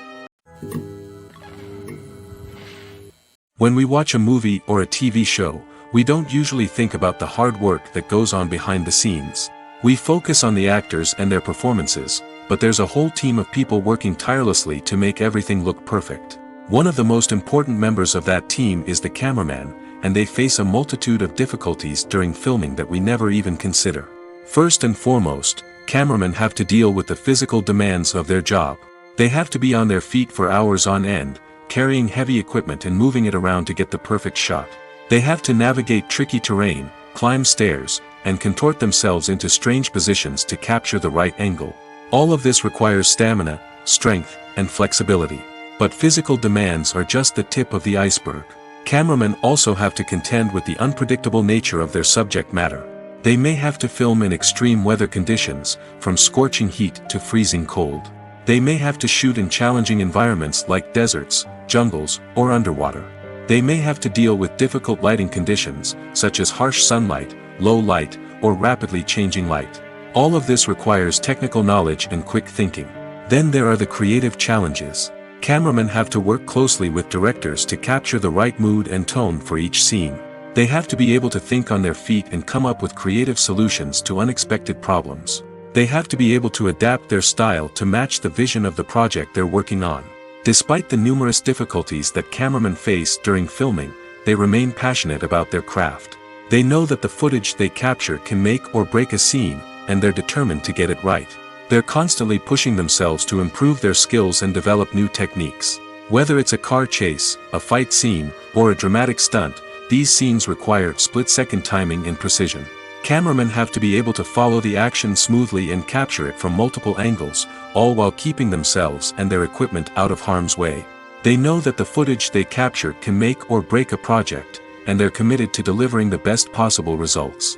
When we watch a movie or a TV show, we don't usually think about the hard work that goes on behind the scenes. We focus on the actors and their performances, but there's a whole team of people working tirelessly to make everything look perfect. One of the most important members of that team is the cameraman, and they face a multitude of difficulties during filming that we never even consider. First and foremost, cameramen have to deal with the physical demands of their job. They have to be on their feet for hours on end, carrying heavy equipment and moving it around to get the perfect shot. They have to navigate tricky terrain, climb stairs, and contort themselves into strange positions to capture the right angle. All of this requires stamina, strength, and flexibility. But physical demands are just the tip of the iceberg. Cameramen also have to contend with the unpredictable nature of their subject matter. They may have to film in extreme weather conditions, from scorching heat to freezing cold. They may have to shoot in challenging environments like deserts, jungles, or underwater. They may have to deal with difficult lighting conditions, such as harsh sunlight, low light, or rapidly changing light. All of this requires technical knowledge and quick thinking. Then there are the creative challenges. Cameramen have to work closely with directors to capture the right mood and tone for each scene. They have to be able to think on their feet and come up with creative solutions to unexpected problems. They have to be able to adapt their style to match the vision of the project they're working on. Despite the numerous difficulties that cameramen face during filming, they remain passionate about their craft. They know that the footage they capture can make or break a scene, and they're determined to get it right. They're constantly pushing themselves to improve their skills and develop new techniques. Whether it's a car chase, a fight scene, or a dramatic stunt, these scenes require split-second timing and precision. Cameramen have to be able to follow the action smoothly and capture it from multiple angles, all while keeping themselves and their equipment out of harm's way. They know that the footage they capture can make or break a project, and they're committed to delivering the best possible results.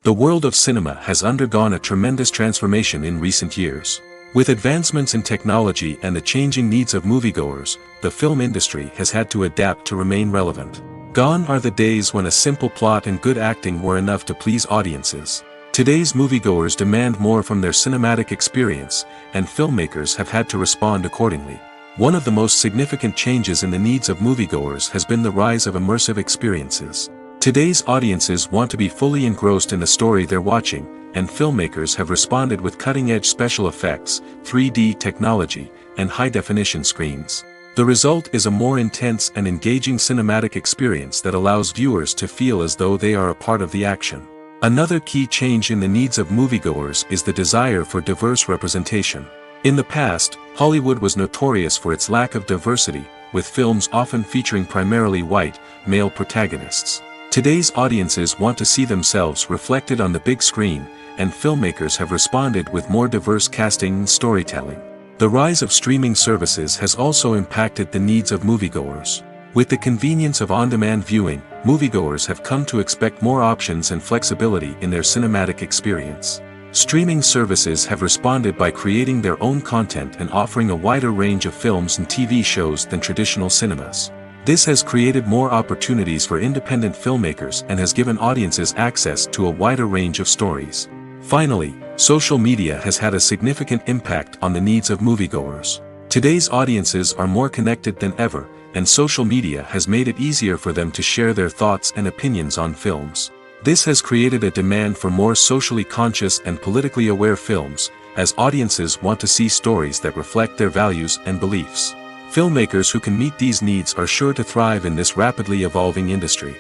The world of cinema has undergone a tremendous transformation in recent years. With advancements in technology and the changing needs of moviegoers, the film industry has had to adapt to remain relevant. Gone are the days when a simple plot and good acting were enough to please audiences. Today's moviegoers demand more from their cinematic experience, and filmmakers have had to respond accordingly. One of the most significant changes in the needs of moviegoers has been the rise of immersive experiences. Today's audiences want to be fully engrossed in the story they're watching, and filmmakers have responded with cutting-edge special effects, 3D technology, and high-definition screens. The result is a more intense and engaging cinematic experience that allows viewers to feel as though they are a part of the action. Another key change in the needs of moviegoers is the desire for diverse representation. In the past, Hollywood was notorious for its lack of diversity, with films often featuring primarily white, male protagonists. Today's audiences want to see themselves reflected on the big screen, and filmmakers have responded with more diverse casting and storytelling. The rise of streaming services has also impacted the needs of moviegoers. With the convenience of on-demand viewing, moviegoers have come to expect more options and flexibility in their cinematic experience. Streaming services have responded by creating their own content and offering a wider range of films and TV shows than traditional cinemas. This has created more opportunities for independent filmmakers and has given audiences access to a wider range of stories. Finally, social media has had a significant impact on the needs of moviegoers. Today's audiences are more connected than ever, and social media has made it easier for them to share their thoughts and opinions on films. This has created a demand for more socially conscious and politically aware films, as audiences want to see stories that reflect their values and beliefs. Filmmakers who can meet these needs are sure to thrive in this rapidly evolving industry.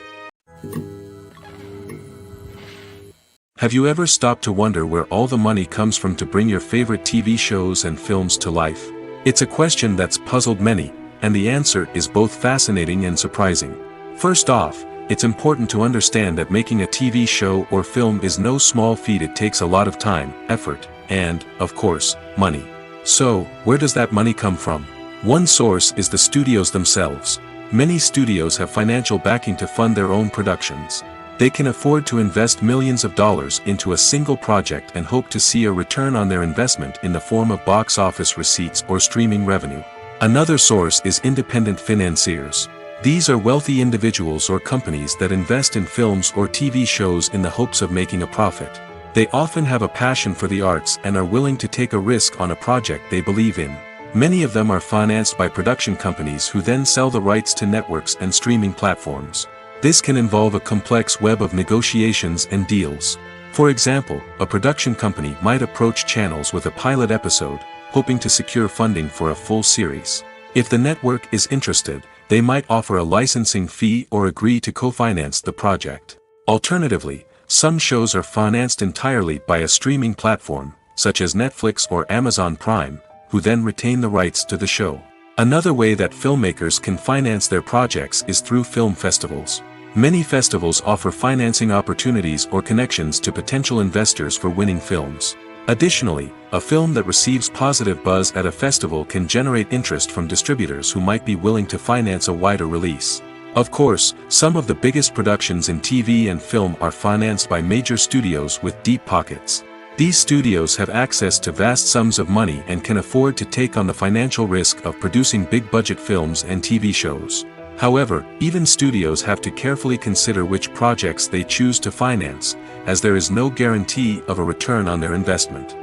Have you ever stopped to wonder where all the money comes from to bring your favorite TV shows and films to life? It's a question that's puzzled many, and the answer is both fascinating and surprising. First off, it's important to understand that making a TV show or film is no small feat. It takes a lot of time, effort, and, of course, money. So, where does that money come from? One source is the studios themselves. Many studios have financial backing to fund their own productions. They can afford to invest millions of dollars into a single project and hope to see a return on their investment in the form of box office receipts or streaming revenue. Another source is independent financiers. These are wealthy individuals or companies that invest in films or TV shows in the hopes of making a profit. They often have a passion for the arts and are willing to take a risk on a project they believe in. Many of them are financed by production companies who then sell the rights to networks and streaming platforms. This can involve a complex web of negotiations and deals. For example, a production company might approach channels with a pilot episode, hoping to secure funding for a full series. If the network is interested, they might offer a licensing fee or agree to co-finance the project. Alternatively, some shows are financed entirely by a streaming platform, such as Netflix or Amazon Prime, who then retain the rights to the show. Another way that filmmakers can finance their projects is through film festivals. Many festivals offer financing opportunities or connections to potential investors for winning films. Additionally, a film that receives positive buzz at a festival can generate interest from distributors who might be willing to finance a wider release. Of course, some of the biggest productions in TV and film are financed by major studios with deep pockets. These studios have access to vast sums of money and can afford to take on the financial risk of producing big-budget films and TV shows. However, even studios have to carefully consider which projects they choose to finance, as there is no guarantee of a return on their investment.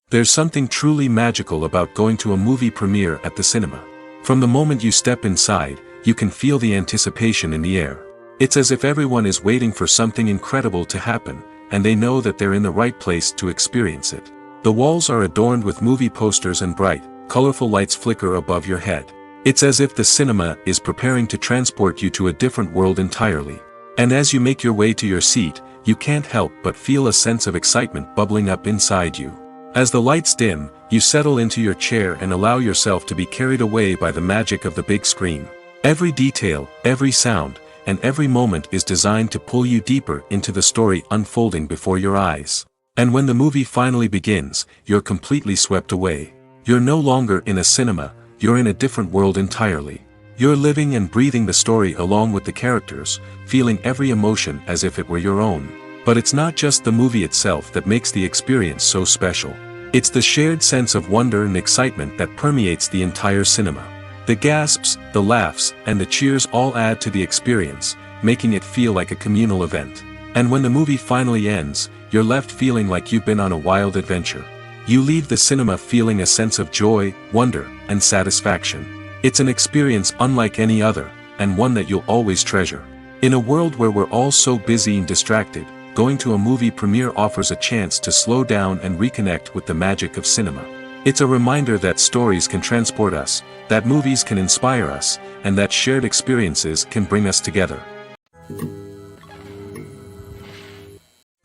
There's something truly magical about going to a movie premiere at the cinema. From the moment you step inside, you can feel the anticipation in the air. It's as if everyone is waiting for something incredible to happen, and they know that they're in the right place to experience it. The walls are adorned with movie posters and bright, colorful lights flicker above your head. It's as if the cinema is preparing to transport you to a different world entirely. And as you make your way to your seat, you can't help but feel a sense of excitement bubbling up inside you. As the lights dim, you settle into your chair and allow yourself to be carried away by the magic of the big screen. Every detail, every sound, and every moment is designed to pull you deeper into the story unfolding before your eyes. And when the movie finally begins, you're completely swept away. You're no longer in a cinema, you're in a different world entirely. You're living and breathing the story along with the characters, feeling every emotion as if it were your own. But it's not just the movie itself that makes the experience so special. It's the shared sense of wonder and excitement that permeates the entire cinema. The gasps, the laughs, and the cheers all add to the experience, making it feel like a communal event. And when the movie finally ends, you're left feeling like you've been on a wild adventure. You leave the cinema feeling a sense of joy, wonder, and satisfaction. It's an experience unlike any other, and one that you'll always treasure. In a world where we're all so busy and distracted, going to a movie premiere offers a chance to slow down and reconnect with the magic of cinema. It's a reminder that stories can transport us, that movies can inspire us, and that shared experiences can bring us together.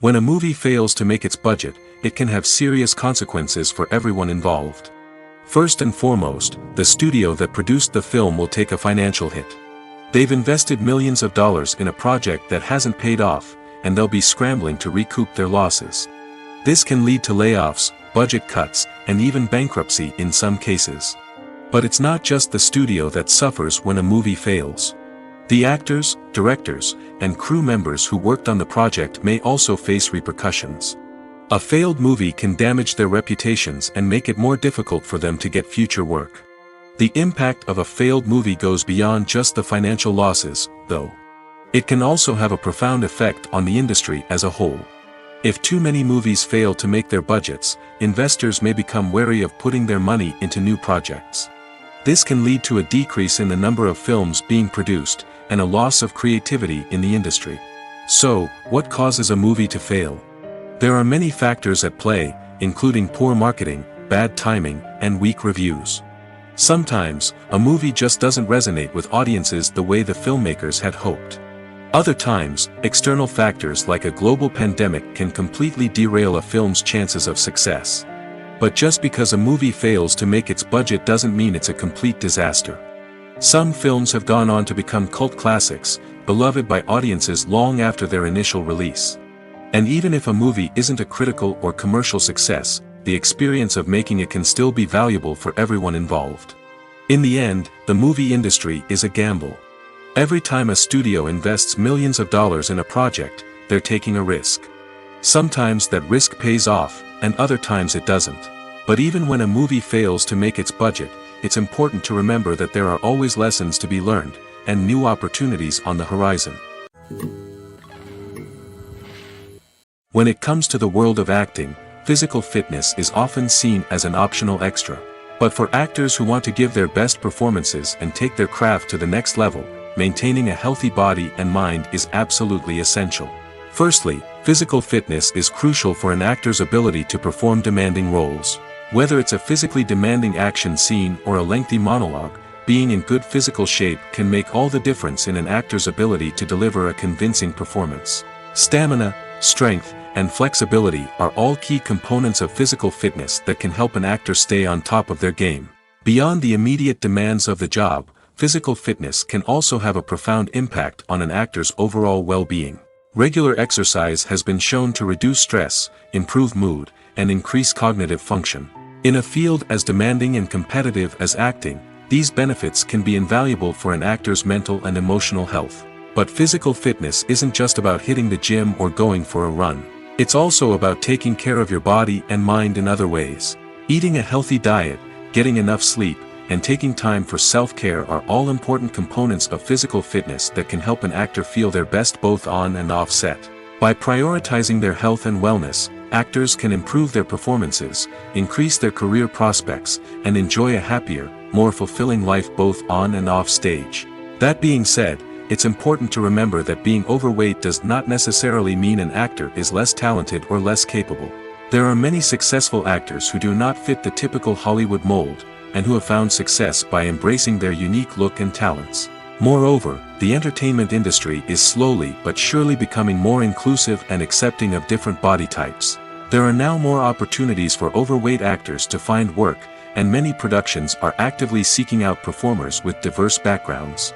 When a movie fails to make its budget, it can have serious consequences for everyone involved. First and foremost, the studio that produced the film will take a financial hit. They've invested millions of dollars in a project that hasn't paid off, and they'll be scrambling to recoup their losses. This can lead to layoffs, budget cuts, and even bankruptcy in some cases. But it's not just the studio that suffers when a movie fails. The actors, directors, and crew members who worked on the project may also face repercussions. A failed movie can damage their reputations and make it more difficult for them to get future work. The impact of a failed movie goes beyond just the financial losses, though. It can also have a profound effect on the industry as a whole. If too many movies fail to make their budgets, investors may become wary of putting their money into new projects. This can lead to a decrease in the number of films being produced, and a loss of creativity in the industry. So, what causes a movie to fail? There are many factors at play, including poor marketing, bad timing, and weak reviews. Sometimes, a movie just doesn't resonate with audiences the way the filmmakers had hoped. Other times, external factors like a global pandemic can completely derail a film's chances of success. But just because a movie fails to make its budget doesn't mean it's a complete disaster. Some films have gone on to become cult classics, beloved by audiences long after their initial release. And even if a movie isn't a critical or commercial success, the experience of making it can still be valuable for everyone involved. In the end, the movie industry is a gamble. Every time a studio invests millions of dollars in a project, they're taking a risk. Sometimes that risk pays off, and other times it doesn't. But even when a movie fails to make its budget, it's important to remember that there are always lessons to be learned, and new opportunities on the horizon. When it comes to the world of acting, physical fitness is often seen as an optional extra. But for actors who want to give their best performances and take their craft to the next level, maintaining a healthy body and mind is absolutely essential. Firstly, physical fitness is crucial for an actor's ability to perform demanding roles. Whether it's a physically demanding action scene or a lengthy monologue, being in good physical shape can make all the difference in an actor's ability to deliver a convincing performance. Stamina, strength, and flexibility are all key components of physical fitness that can help an actor stay on top of their game. Beyond the immediate demands of the job, physical fitness can also have a profound impact on an actor's overall well-being. Regular exercise has been shown to reduce stress, improve mood, and increase cognitive function. In a field as demanding and competitive as acting, these benefits can be invaluable for an actor's mental and emotional health. But physical fitness isn't just about hitting the gym or going for a run. It's also about taking care of your body and mind in other ways. Eating a healthy diet, getting enough sleep, and taking time for self-care are all important components of physical fitness that can help an actor feel their best both on and off set. By prioritizing their health and wellness, actors can improve their performances, increase their career prospects, and enjoy a happier, more fulfilling life both on and off stage. That being said, it's important to remember that being overweight does not necessarily mean an actor is less talented or less capable. There are many successful actors who do not fit the typical Hollywood mold, and who have found success by embracing their unique look and talents. Moreover, the entertainment industry is slowly but surely becoming more inclusive and accepting of different body types. There are now more opportunities for overweight actors to find work, and many productions are actively seeking out performers with diverse backgrounds.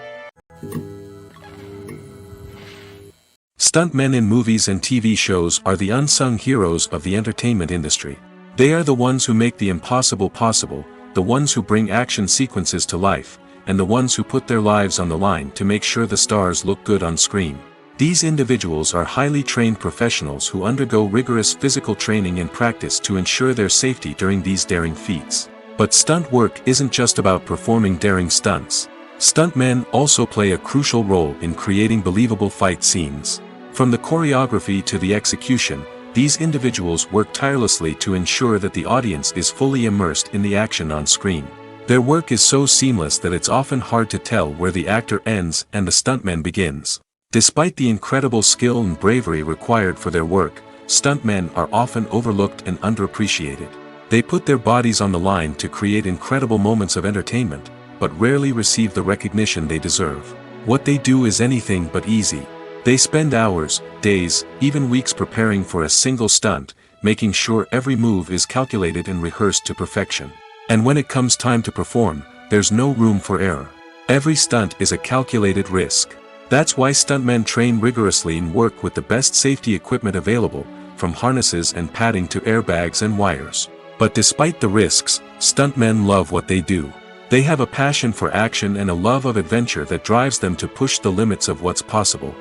Stuntmen in movies and TV shows are the unsung heroes of the entertainment industry. They are the ones who make the impossible possible, the ones who bring action sequences to life, and the ones who put their lives on the line to make sure the stars look good on screen. These individuals are highly trained professionals who undergo rigorous physical training and practice to ensure their safety during these daring feats. But stunt work isn't just about performing daring stunts. Stuntmen also play a crucial role in creating believable fight scenes. From the choreography to the execution, these individuals work tirelessly to ensure that the audience is fully immersed in the action on screen. Their work is so seamless that it's often hard to tell where the actor ends and the stuntman begins. Despite the incredible skill and bravery required for their work, stuntmen are often overlooked and underappreciated. They put their bodies on the line to create incredible moments of entertainment, but rarely receive the recognition they deserve. What they do is anything but easy. They spend hours, days, even weeks preparing for a single stunt, making sure every move is calculated and rehearsed to perfection. And when it comes time to perform, there's no room for error. Every stunt is a calculated risk. That's why stuntmen train rigorously and work with the best safety equipment available, from harnesses and padding to airbags and wires. But despite the risks, stuntmen love what they do. They have a passion for action and a love of adventure that drives them to push the limits of what's possible.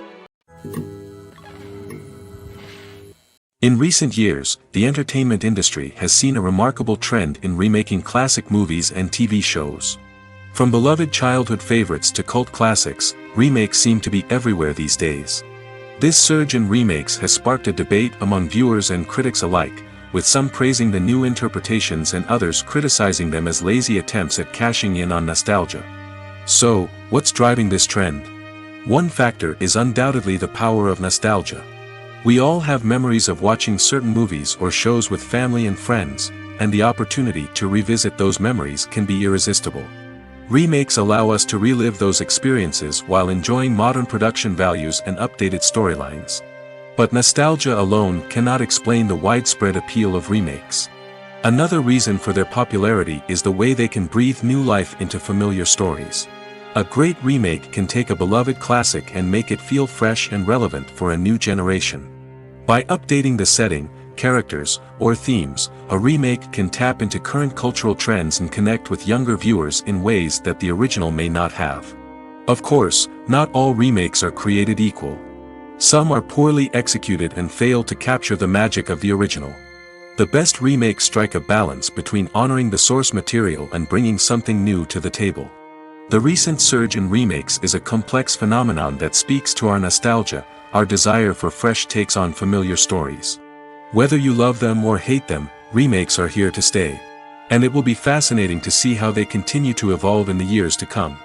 In recent years, the entertainment industry has seen a remarkable trend in remaking classic movies and TV shows. From beloved childhood favorites to cult classics, remakes seem to be everywhere these days. This surge in remakes has sparked a debate among viewers and critics alike, with some praising the new interpretations and others criticizing them as lazy attempts at cashing in on nostalgia. So, what's driving this trend? One factor is undoubtedly the power of nostalgia. We all have memories of watching certain movies or shows with family and friends, and the opportunity to revisit those memories can be irresistible. Remakes allow us to relive those experiences while enjoying modern production values and updated storylines. But nostalgia alone cannot explain the widespread appeal of remakes. Another reason for their popularity is the way they can breathe new life into familiar stories. A great remake can take a beloved classic and make it feel fresh and relevant for a new generation. By updating the setting, characters, or themes, a remake can tap into current cultural trends and connect with younger viewers in ways that the original may not have. Of course, not all remakes are created equal. Some are poorly executed and fail to capture the magic of the original. The best remakes strike a balance between honoring the source material and bringing something new to the table. The recent surge in remakes is a complex phenomenon that speaks to our nostalgia, our desire for fresh takes on familiar stories. Whether you love them or hate them, remakes are here to stay. And it will be fascinating to see how they continue to evolve in the years to come.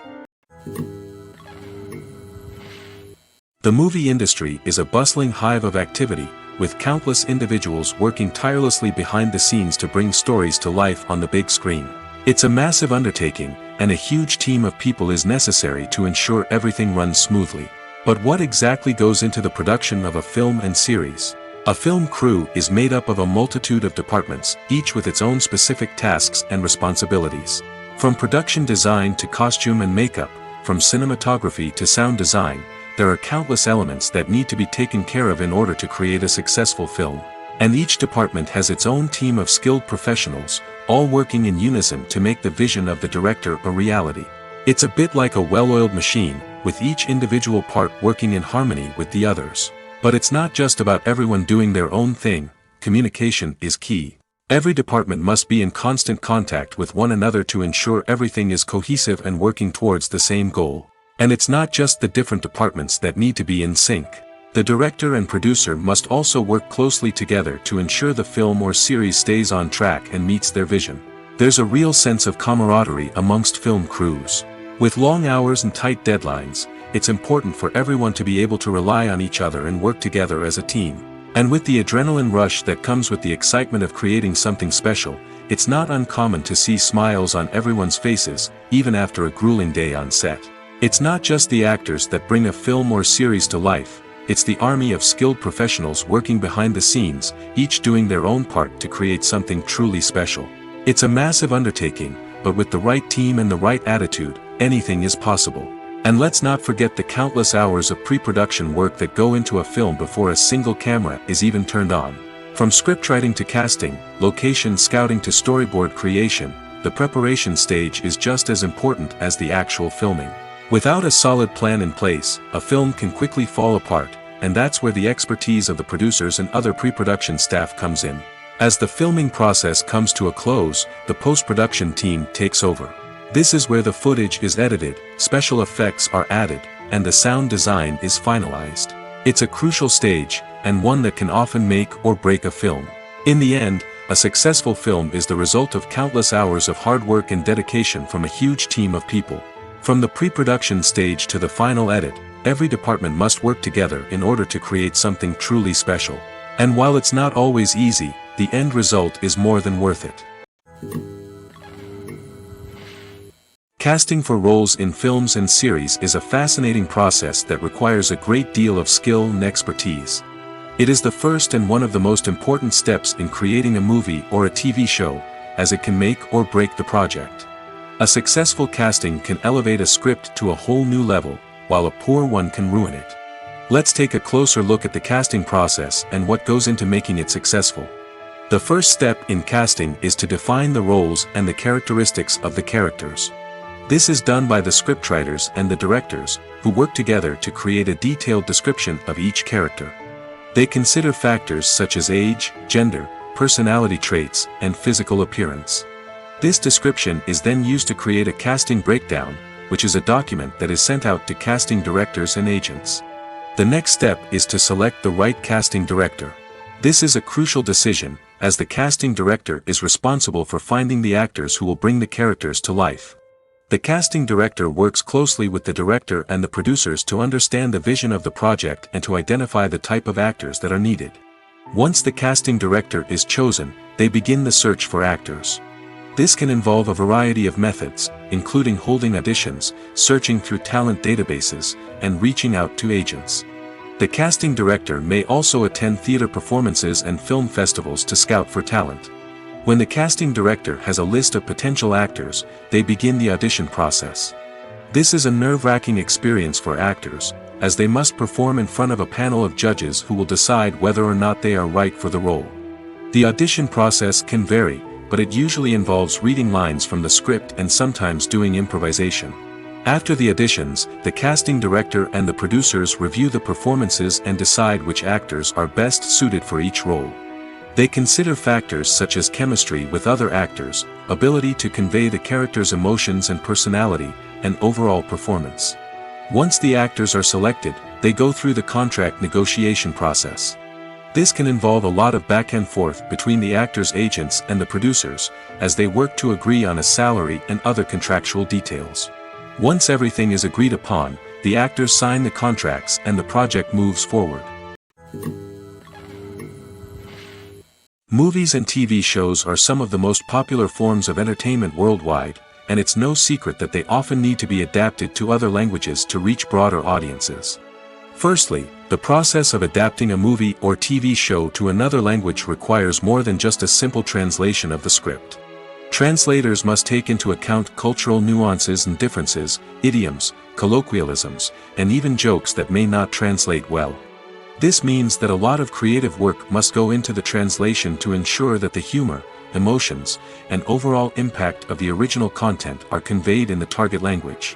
The movie industry is a bustling hive of activity, with countless individuals working tirelessly behind the scenes to bring stories to life on the big screen. It's a massive undertaking, and a huge team of people is necessary to ensure everything runs smoothly. But what exactly goes into the production of a film and series? A film crew is made up of a multitude of departments, each with its own specific tasks and responsibilities. From production design to costume and makeup, from cinematography to sound design, there are countless elements that need to be taken care of in order to create a successful film. And each department has its own team of skilled professionals, all working in unison to make the vision of the director a reality. It's a bit like a well-oiled machine, with each individual part working in harmony with the others. But it's not just about everyone doing their own thing. Communication is key. Every department must be in constant contact with one another to ensure everything is cohesive and working towards the same goal. And it's not just the different departments that need to be in sync. The director and producer must also work closely together to ensure the film or series stays on track and meets their vision. There's a real sense of camaraderie amongst film crews. With long hours and tight deadlines, it's important for everyone to be able to rely on each other and work together as a team. And with the adrenaline rush that comes with the excitement of creating something special, it's not uncommon to see smiles on everyone's faces, even after a grueling day on set. It's not just the actors that bring a film or series to life, it's the army of skilled professionals working behind the scenes, each doing their own part to create something truly special. It's a massive undertaking, but with the right team and the right attitude, anything is possible. And let's not forget the countless hours of pre-production work that go into a film before a single camera is even turned on. From scriptwriting to casting, location scouting to storyboard creation, the preparation stage is just as important as the actual filming. Without a solid plan in place, a film can quickly fall apart, and that's where the expertise of the producers and other pre-production staff comes in. As the filming process comes to a close, the post-production team takes over. This is where the footage is edited, special effects are added, and the sound design is finalized. It's a crucial stage, and one that can often make or break a film. In the end, a successful film is the result of countless hours of hard work and dedication from a huge team of people. From the pre-production stage to the final edit, every department must work together in order to create something truly special. And while it's not always easy, the end result is more than worth it. Casting for roles in films and series is a fascinating process that requires a great deal of skill and expertise. It is the first and one of the most important steps in creating a movie or a TV show, as it can make or break the project. A successful casting can elevate a script to a whole new level, while a poor one can ruin it. Let's take a closer look at the casting process and what goes into making it successful. The first step in casting is to define the roles and the characteristics of the characters. This is done by the scriptwriters and the directors, who work together to create a detailed description of each character. They consider factors such as age, gender, personality traits, and physical appearance. This description is then used to create a casting breakdown, which is a document that is sent out to casting directors and agents. The next step is to select the right casting director. This is a crucial decision, as the casting director is responsible for finding the actors who will bring the characters to life. The casting director works closely with the director and the producers to understand the vision of the project and to identify the type of actors that are needed. Once the casting director is chosen, they begin the search for actors. This can involve a variety of methods, including holding auditions, searching through talent databases, and reaching out to agents. The casting director may also attend theater performances and film festivals to scout for talent. When the casting director has a list of potential actors, they begin the audition process. This is a nerve-wracking experience for actors, as they must perform in front of a panel of judges who will decide whether or not they are right for the role. The audition process can vary, but it usually involves reading lines from the script and sometimes doing improvisation. After the auditions, the casting director and the producers review the performances and decide which actors are best suited for each role. They consider factors such as chemistry with other actors, ability to convey the character's emotions and personality, and overall performance. Once the actors are selected, they go through the contract negotiation process. This can involve a lot of back and forth between the actors' agents and the producers, as they work to agree on a salary and other contractual details. Once everything is agreed upon, the actors sign the contracts and the project moves forward. Movies and TV shows are some of the most popular forms of entertainment worldwide, and it's no secret that they often need to be adapted to other languages to reach broader audiences. Firstly, the process of adapting a movie or TV show to another language requires more than just a simple translation of the script. Translators must take into account cultural nuances and differences, idioms, colloquialisms, and even jokes that may not translate well. This means that a lot of creative work must go into the translation to ensure that the humor, emotions, and overall impact of the original content are conveyed in the target language.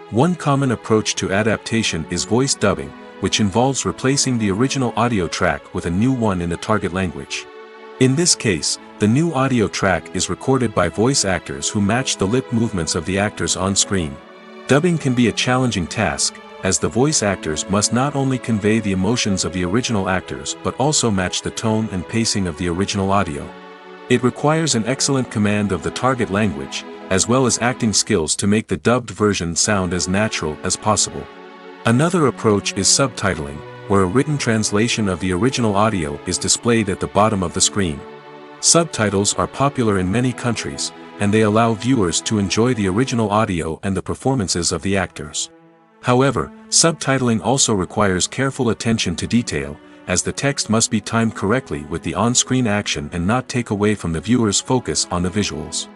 One common approach to adaptation is voice dubbing, which involves replacing the original audio track with a new one in the target language. In this case, the new audio track is recorded by voice actors who match the lip movements of the actors on screen. Dubbing can be a challenging task, as the voice actors must not only convey the emotions of the original actors but also match the tone and pacing of the original audio. It requires an excellent command of the target language, as well as acting skills to make the dubbed version sound as natural as possible. Another approach is subtitling, where a written translation of the original audio is displayed at the bottom of the screen. Subtitles are popular in many countries, and they allow viewers to enjoy the original audio and the performances of the actors. However, subtitling also requires careful attention to detail, as the text must be timed correctly with the on-screen action and not take away from the viewer's focus on the visuals.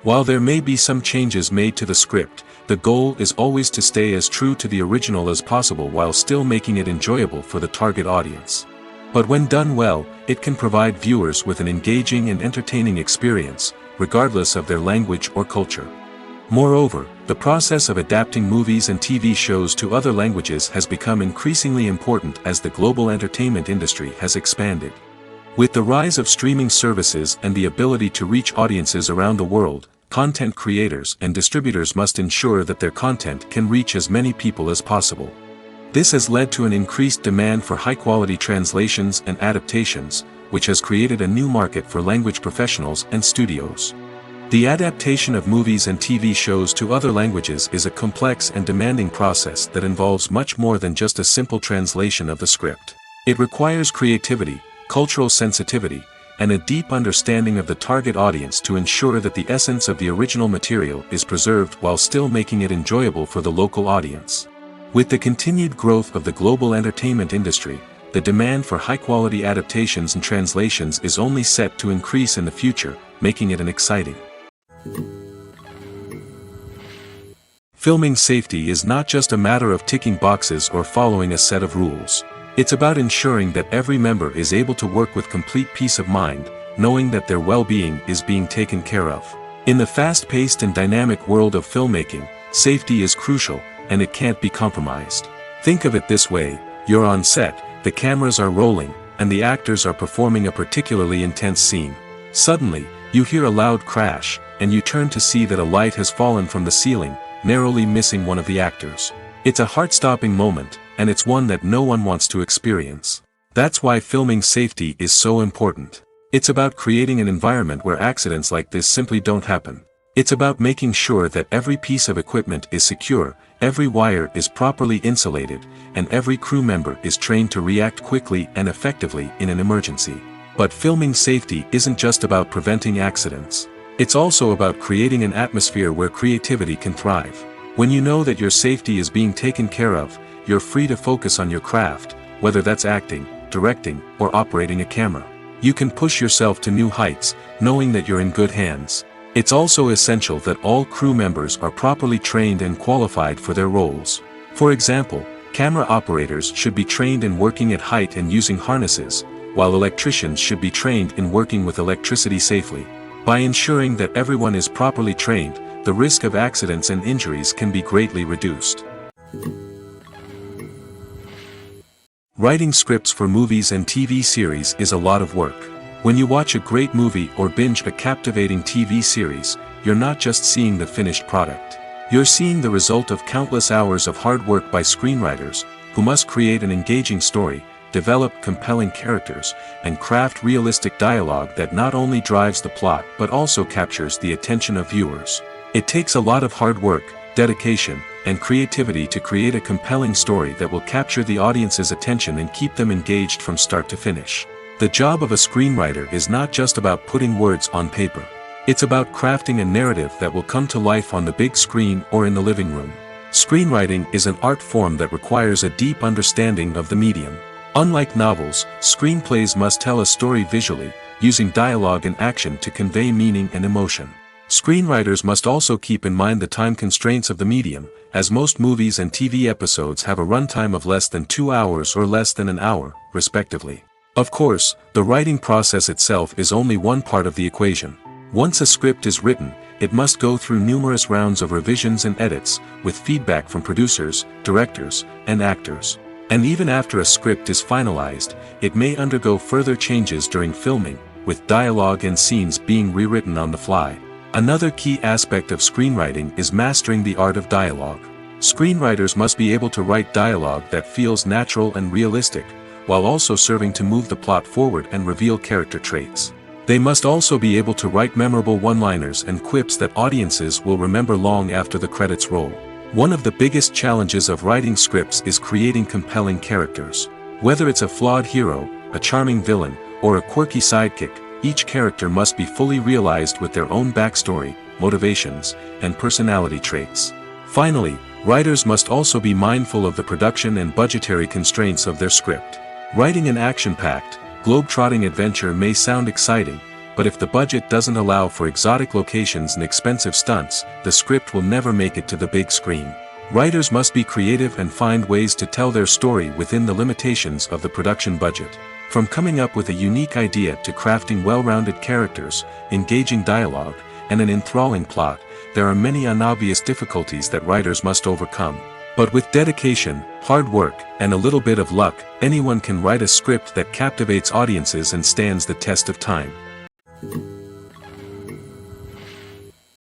While there may be some changes made to the script, the goal is always to stay as true to the original as possible while still making it enjoyable for the target audience. But when done well, it can provide viewers with an engaging and entertaining experience, regardless of their language or culture. Moreover, The process of adapting movies and TV shows to other languages has become increasingly important as the global entertainment industry has expanded. With the rise of streaming services and the ability to reach audiences around the world, content creators and distributors must ensure that their content can reach as many people as possible. This has led to an increased demand for high-quality translations and adaptations, which has created a new market for language professionals and studios. The adaptation of movies and TV shows to other languages is a complex and demanding process that involves much more than just a simple translation of the script. It requires creativity, cultural sensitivity, and a deep understanding of the target audience to ensure that the essence of the original material is preserved while still making it enjoyable for the local audience. With the continued growth of the global entertainment industry, the demand for high-quality adaptations and translations is only set to increase in the future, making it an exciting. Filming safety is not just a matter of ticking boxes or following a set of rules. It's about ensuring that every member is able to work with complete peace of mind, knowing that their well-being is being taken care of. In the fast-paced and dynamic world of filmmaking, safety is crucial, and it can't be compromised. Think of it this way: you're on set, the cameras are rolling, and the actors are performing a particularly intense scene. Suddenly, you hear a loud crash, and you turn to see that a light has fallen from the ceiling, narrowly missing one of the actors. It's a heart-stopping moment, and it's one that no one wants to experience. That's why filming safety is so important. It's about creating an environment where accidents like this simply don't happen. It's about making sure that every piece of equipment is secure, every wire is properly insulated, and every crew member is trained to react quickly and effectively in an emergency. But filming safety isn't just about preventing accidents. It's also about creating an atmosphere where creativity can thrive. When you know that your safety is being taken care of, you're free to focus on your craft, whether that's acting, directing, or operating a camera. You can push yourself to new heights, knowing that you're in good hands. It's also essential that all crew members are properly trained and qualified for their roles. For example, camera operators should be trained in working at height and using harnesses, while electricians should be trained in working with electricity safely. By ensuring that everyone is properly trained, the risk of accidents and injuries can be greatly reduced. Writing scripts for movies and TV series is a lot of work. When you watch a great movie or binge a captivating TV series, you're not just seeing the finished product. You're seeing the result of countless hours of hard work by screenwriters, who must create an engaging story, develop compelling characters, and craft realistic dialogue that not only drives the plot but also captures the attention of viewers. It takes a lot of hard work, dedication, and creativity to create a compelling story that will capture the audience's attention and keep them engaged from start to finish. The job of a screenwriter is not just about putting words on paper. It's about crafting a narrative that will come to life on the big screen or in the living room. Screenwriting is an art form that requires a deep understanding of the medium. Unlike novels, screenplays must tell a story visually, using dialogue and action to convey meaning and emotion. Screenwriters must also keep in mind the time constraints of the medium, as most movies and TV episodes have a runtime of less than 2 hours or less than an hour, respectively. Of course, the writing process itself is only one part of the equation. Once a script is written, it must go through numerous rounds of revisions and edits, with feedback from producers, directors, and actors. And even after a script is finalized, it may undergo further changes during filming, with dialogue and scenes being rewritten on the fly. Another key aspect of screenwriting is mastering the art of dialogue. Screenwriters must be able to write dialogue that feels natural and realistic, while also serving to move the plot forward and reveal character traits. They must also be able to write memorable one-liners and quips that audiences will remember long after the credits roll. One of the biggest challenges of writing scripts is creating compelling characters. Whether it's a flawed hero, a charming villain, or a quirky sidekick, each character must be fully realized with their own backstory, motivations, and personality traits. Finally, writers must also be mindful of the production and budgetary constraints of their script. Writing an action-packed, globe-trotting adventure may sound exciting, but if the budget doesn't allow for exotic locations and expensive stunts, the script will never make it to the big screen. Writers must be creative and find ways to tell their story within the limitations of the production budget. From coming up with a unique idea to crafting well-rounded characters, engaging dialogue, and an enthralling plot, there are many unobvious difficulties that writers must overcome. But with dedication, hard work, and a little bit of luck, anyone can write a script that captivates audiences and stands the test of time.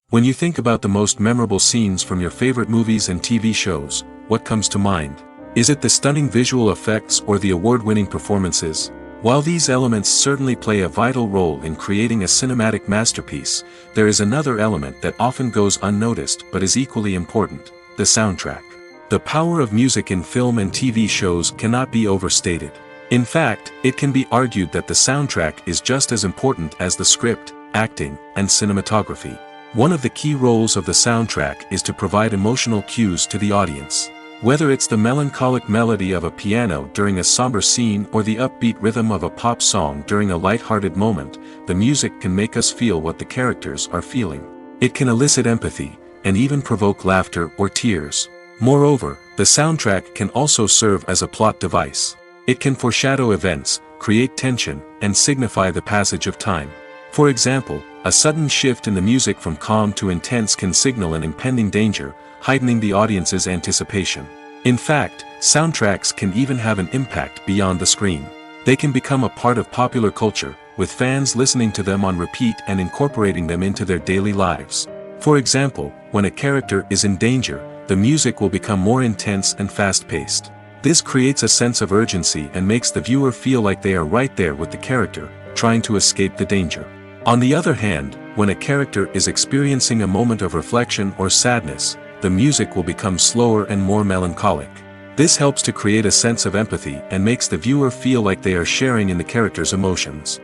When you think about the most memorable scenes from your favorite movies and TV shows, what comes to mind? Is it the stunning visual effects or the award-winning performances? While these elements certainly play a vital role in creating a cinematic masterpiece, there is another element that often goes unnoticed but is equally important: the soundtrack. The power of music in film and TV shows cannot be overstated. In fact, it can be argued that the soundtrack is just as important as the script, acting, and cinematography. One of the key roles of the soundtrack is to provide emotional cues to the audience. Whether it's the melancholic melody of a piano during a somber scene or the upbeat rhythm of a pop song during a light-hearted moment, the music can make us feel what the characters are feeling. It can elicit empathy, and even provoke laughter or tears. Moreover, the soundtrack can also serve as a plot device. It can foreshadow events, create tension, and signify the passage of time. For example, a sudden shift in the music from calm to intense can signal an impending danger, heightening the audience's anticipation. In fact, soundtracks can even have an impact beyond the screen. They can become a part of popular culture, with fans listening to them on repeat and incorporating them into their daily lives. For example, when a character is in danger, the music will become more intense and fast-paced. This creates a sense of urgency and makes the viewer feel like they are right there with the character, trying to escape the danger. On the other hand, when a character is experiencing a moment of reflection or sadness, the music will become slower and more melancholic. This helps to create a sense of empathy and makes the viewer feel like they are sharing in the character's emotions.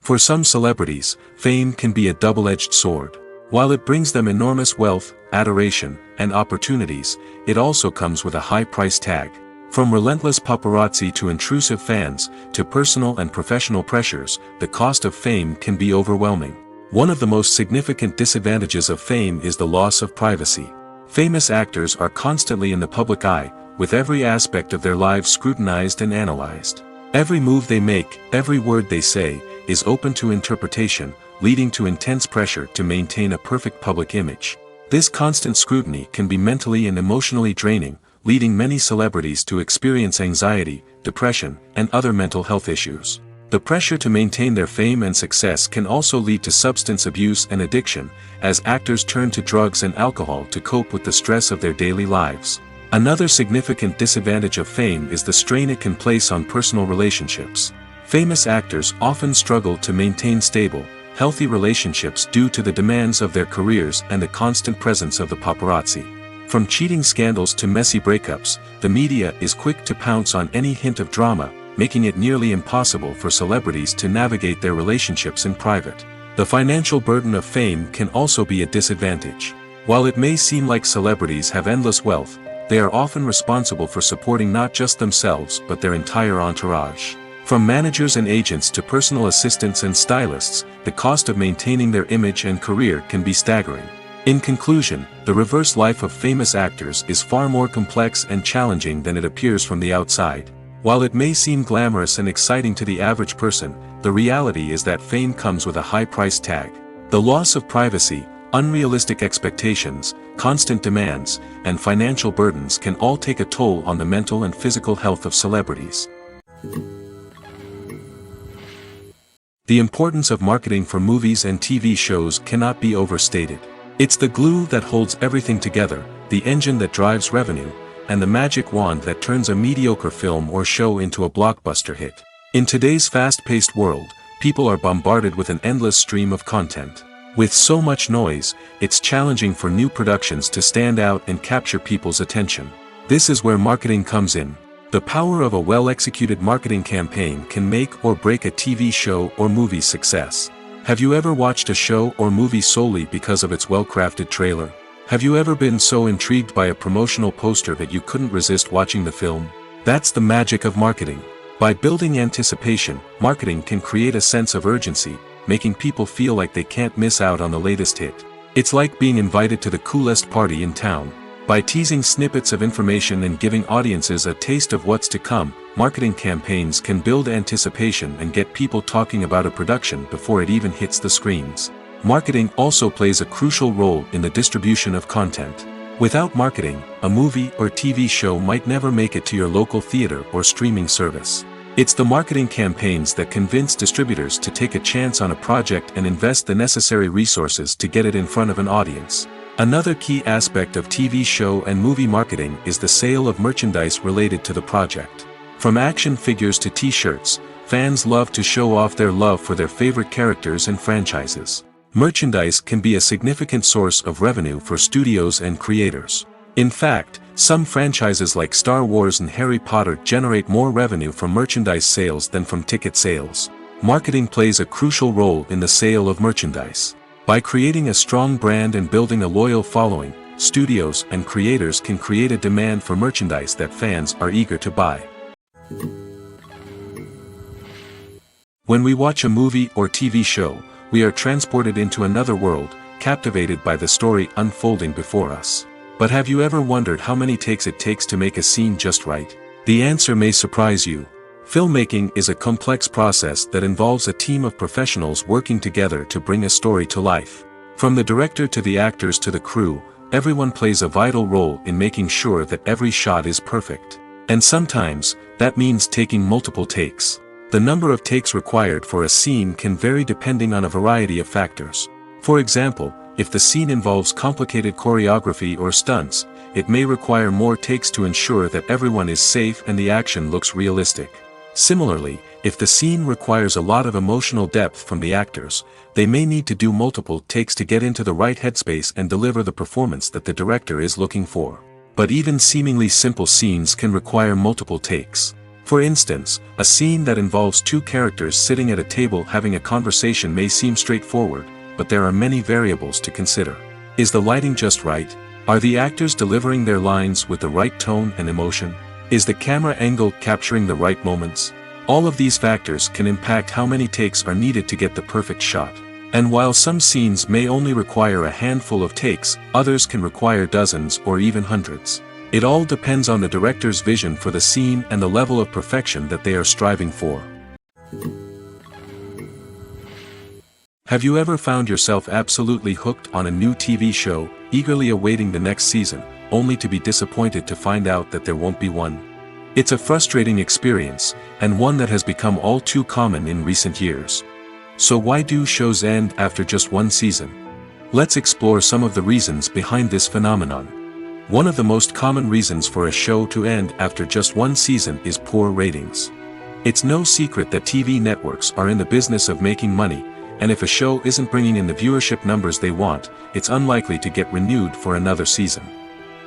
For some celebrities, fame can be a double-edged sword. While it brings them enormous wealth, adoration, and opportunities, it also comes with a high price tag. From relentless paparazzi to intrusive fans, to personal and professional pressures, the cost of fame can be overwhelming. One of the most significant disadvantages of fame is the loss of privacy. Famous actors are constantly in the public eye, with every aspect of their lives scrutinized and analyzed. Every move they make, every word they say, is open to interpretation, leading to intense pressure to maintain a perfect public image. This constant scrutiny can be mentally and emotionally draining, leading many celebrities to experience anxiety, depression, and other mental health issues. The pressure to maintain their fame and success can also lead to substance abuse and addiction, as actors turn to drugs and alcohol to cope with the stress of their daily lives. Another significant disadvantage of fame is the strain it can place on personal relationships. Famous actors often struggle to maintain stable, healthy relationships due to the demands of their careers and the constant presence of the paparazzi. From cheating scandals to messy breakups, the media is quick to pounce on any hint of drama, making it nearly impossible for celebrities to navigate their relationships in private. The financial burden of fame can also be a disadvantage. While it may seem like celebrities have endless wealth, they are often responsible for supporting not just themselves but their entire entourage. From managers and agents to personal assistants and stylists, the cost of maintaining their image and career can be staggering. In conclusion, the reverse life of famous actors is far more complex and challenging than it appears from the outside. While it may seem glamorous and exciting to the average person, the reality is that fame comes with a high price tag. The loss of privacy, unrealistic expectations, constant demands, and financial burdens can all take a toll on the mental and physical health of celebrities. The importance of marketing for movies and TV shows cannot be overstated. It's the glue that holds everything together, the engine that drives revenue, and the magic wand that turns a mediocre film or show into a blockbuster hit. In today's fast-paced world, people are bombarded with an endless stream of content. With so much noise, it's challenging for new productions to stand out and capture people's attention. This is where marketing comes in. The power of a well-executed marketing campaign can make or break a TV show or movie's success. Have you ever watched a show or movie solely because of its well-crafted trailer? Have you ever been so intrigued by a promotional poster that you couldn't resist watching the film? That's the magic of marketing. By building anticipation, marketing can create a sense of urgency, making people feel like they can't miss out on the latest hit. It's like being invited to the coolest party in town. By teasing snippets of information and giving audiences a taste of what's to come, marketing campaigns can build anticipation and get people talking about a production before it even hits the screens. Marketing also plays a crucial role in the distribution of content. Without marketing, a movie or TV show might never make it to your local theater or streaming service. It's the marketing campaigns that convince distributors to take a chance on a project and invest the necessary resources to get it in front of an audience. Another key aspect of TV show and movie marketing is the sale of merchandise related to the project. From action figures to t-shirts, fans love to show off their love for their favorite characters and franchises. Merchandise can be a significant source of revenue for studios and creators. In fact, some franchises like Star Wars and Harry Potter generate more revenue from merchandise sales than from ticket sales. Marketing plays a crucial role in the sale of merchandise. By creating a strong brand and building a loyal following, studios and creators can create a demand for merchandise that fans are eager to buy. When we watch a movie or TV show, we are transported into another world, captivated by the story unfolding before us. But have you ever wondered how many takes it takes to make a scene just right? The answer may surprise you. Filmmaking is a complex process that involves a team of professionals working together to bring a story to life. From the director to the actors to the crew, everyone plays a vital role in making sure that every shot is perfect. And sometimes, that means taking multiple takes. The number of takes required for a scene can vary depending on a variety of factors. For example, if the scene involves complicated choreography or stunts, it may require more takes to ensure that everyone is safe and the action looks realistic. Similarly, if the scene requires a lot of emotional depth from the actors, they may need to do multiple takes to get into the right headspace and deliver the performance that the director is looking for. But even seemingly simple scenes can require multiple takes. For instance, a scene that involves two characters sitting at a table having a conversation may seem straightforward, but there are many variables to consider. Is the lighting just right? Are the actors delivering their lines with the right tone and emotion? Is the camera angle capturing the right moments? All of these factors can impact how many takes are needed to get the perfect shot. And while some scenes may only require a handful of takes, others can require dozens or even hundreds. It all depends on the director's vision for the scene and the level of perfection that they are striving for. Have you ever found yourself absolutely hooked on a new TV show, eagerly awaiting the next season, only to be disappointed to find out that there won't be one? It's a frustrating experience, and one that has become all too common in recent years. So why do shows end after just one season? Let's explore some of the reasons behind this phenomenon. One of the most common reasons for a show to end after just one season is poor ratings. It's no secret that TV networks are in the business of making money, and if a show isn't bringing in the viewership numbers they want, it's unlikely to get renewed for another season.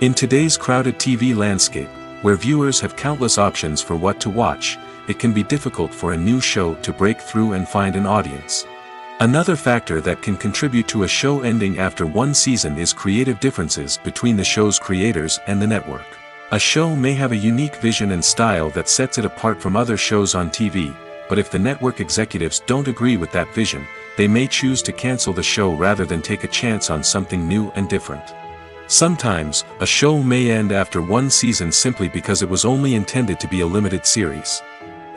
In today's crowded TV landscape, where viewers have countless options for what to watch, it can be difficult for a new show to break through and find an audience. Another factor that can contribute to a show ending after one season is creative differences between the show's creators and the network. A show may have a unique vision and style that sets it apart from other shows on TV, but if the network executives don't agree with that vision, they may choose to cancel the show rather than take a chance on something new and different. Sometimes, a show may end after one season simply because it was only intended to be a limited series.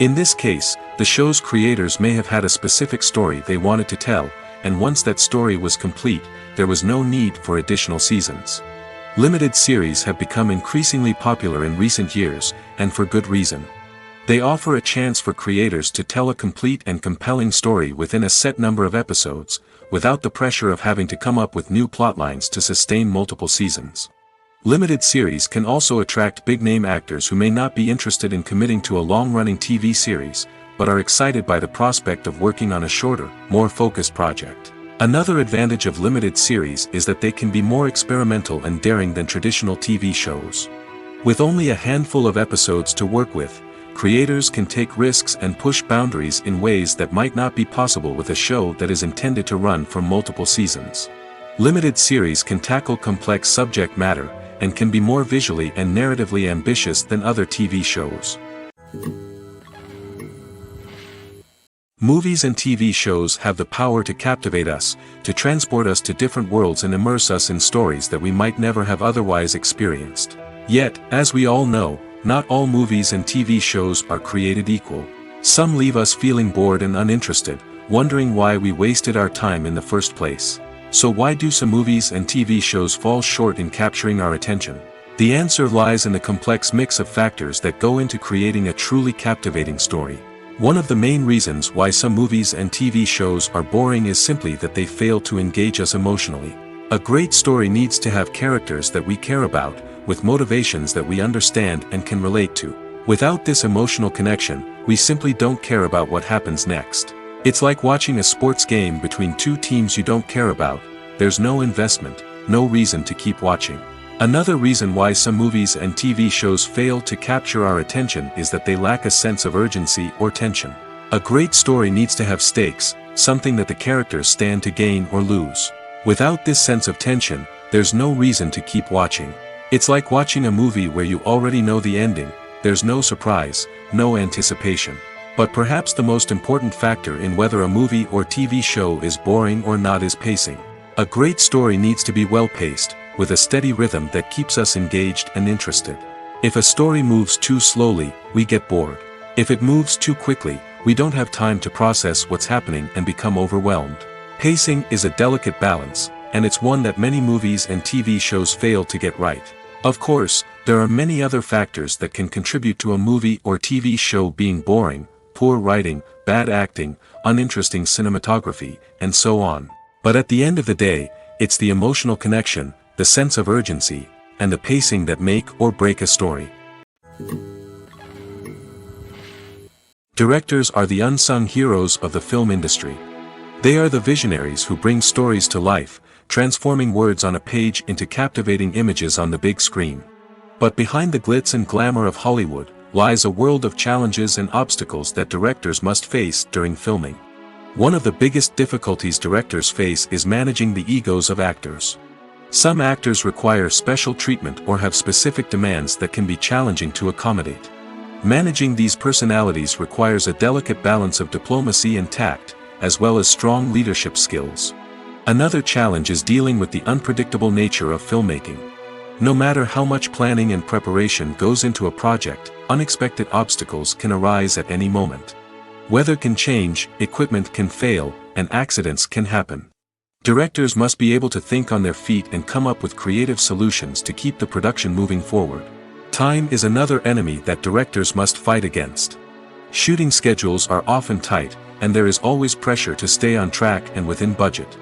In this case, the show's creators may have had a specific story they wanted to tell, and once that story was complete, there was no need for additional seasons. Limited series have become increasingly popular in recent years, and for good reason. They offer a chance for creators to tell a complete and compelling story within a set number of episodes, without the pressure of having to come up with new plotlines to sustain multiple seasons. Limited series can also attract big-name actors who may not be interested in committing to a long-running TV series, but are excited by the prospect of working on a shorter, more focused project. Another advantage of limited series is that they can be more experimental and daring than traditional TV shows. With only a handful of episodes to work with, creators can take risks and push boundaries in ways that might not be possible with a show that is intended to run for multiple seasons. Limited series can tackle complex subject matter, and can be more visually and narratively ambitious than other TV shows. Movies and TV shows have the power to captivate us, to transport us to different worlds and immerse us in stories that we might never have otherwise experienced. Yet, as we all know, not all movies and TV shows are created equal. Some leave us feeling bored and uninterested, wondering why we wasted our time in the first place. So why do some movies and TV shows fall short in capturing our attention? The answer lies in the complex mix of factors that go into creating a truly captivating story. One of the main reasons why some movies and TV shows are boring is simply that they fail to engage us emotionally. A great story needs to have characters that we care about, with motivations that we understand and can relate to. Without this emotional connection, we simply don't care about what happens next. It's like watching a sports game between two teams you don't care about. There's no investment, no reason to keep watching. Another reason why some movies and TV shows fail to capture our attention is that they lack a sense of urgency or tension. A great story needs to have stakes, something that the characters stand to gain or lose. Without this sense of tension, there's no reason to keep watching. It's like watching a movie where you already know the ending. There's no surprise, no anticipation. But perhaps the most important factor in whether a movie or TV show is boring or not is pacing. A great story needs to be well-paced, with a steady rhythm that keeps us engaged and interested. If a story moves too slowly, we get bored. If it moves too quickly, we don't have time to process what's happening and become overwhelmed. Pacing is a delicate balance, and it's one that many movies and TV shows fail to get right. Of course, there are many other factors that can contribute to a movie or TV show being boring: poor writing, bad acting, uninteresting cinematography, and so on. But at the end of the day, it's the emotional connection, the sense of urgency, and the pacing that make or break a story. Directors are the unsung heroes of the film industry. They are the visionaries who bring stories to life, transforming words on a page into captivating images on the big screen. But behind the glitz and glamour of Hollywood lies a world of challenges and obstacles that directors must face during filming. One of the biggest difficulties directors face is managing the egos of actors. Some actors require special treatment or have specific demands that can be challenging to accommodate. Managing these personalities requires a delicate balance of diplomacy and tact, as well as strong leadership skills. Another challenge is dealing with the unpredictable nature of filmmaking. No matter how much planning and preparation goes into a project, unexpected obstacles can arise at any moment. Weather can change, equipment can fail, and accidents can happen. Directors must be able to think on their feet and come up with creative solutions to keep the production moving forward. Time is another enemy that directors must fight against. Shooting schedules are often tight, and there is always pressure to stay on track and within budget.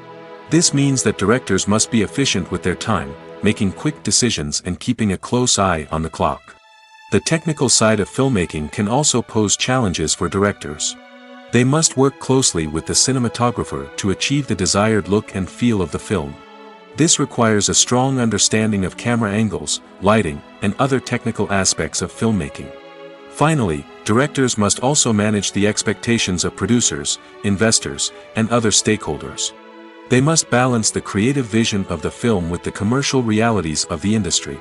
This means that directors must be efficient with their time, making quick decisions and keeping a close eye on the clock. The technical side of filmmaking can also pose challenges for directors. They must work closely with the cinematographer to achieve the desired look and feel of the film. This requires a strong understanding of camera angles, lighting, and other technical aspects of filmmaking. Finally, directors must also manage the expectations of producers, investors, and other stakeholders. They must balance the creative vision of the film with the commercial realities of the industry.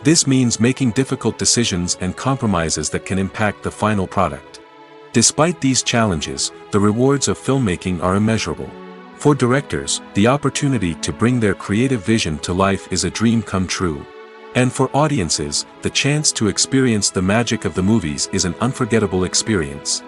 This means making difficult decisions and compromises that can impact the final product. Despite these challenges, the rewards of filmmaking are immeasurable. For directors, the opportunity to bring their creative vision to life is a dream come true. And for audiences, the chance to experience the magic of the movies is an unforgettable experience.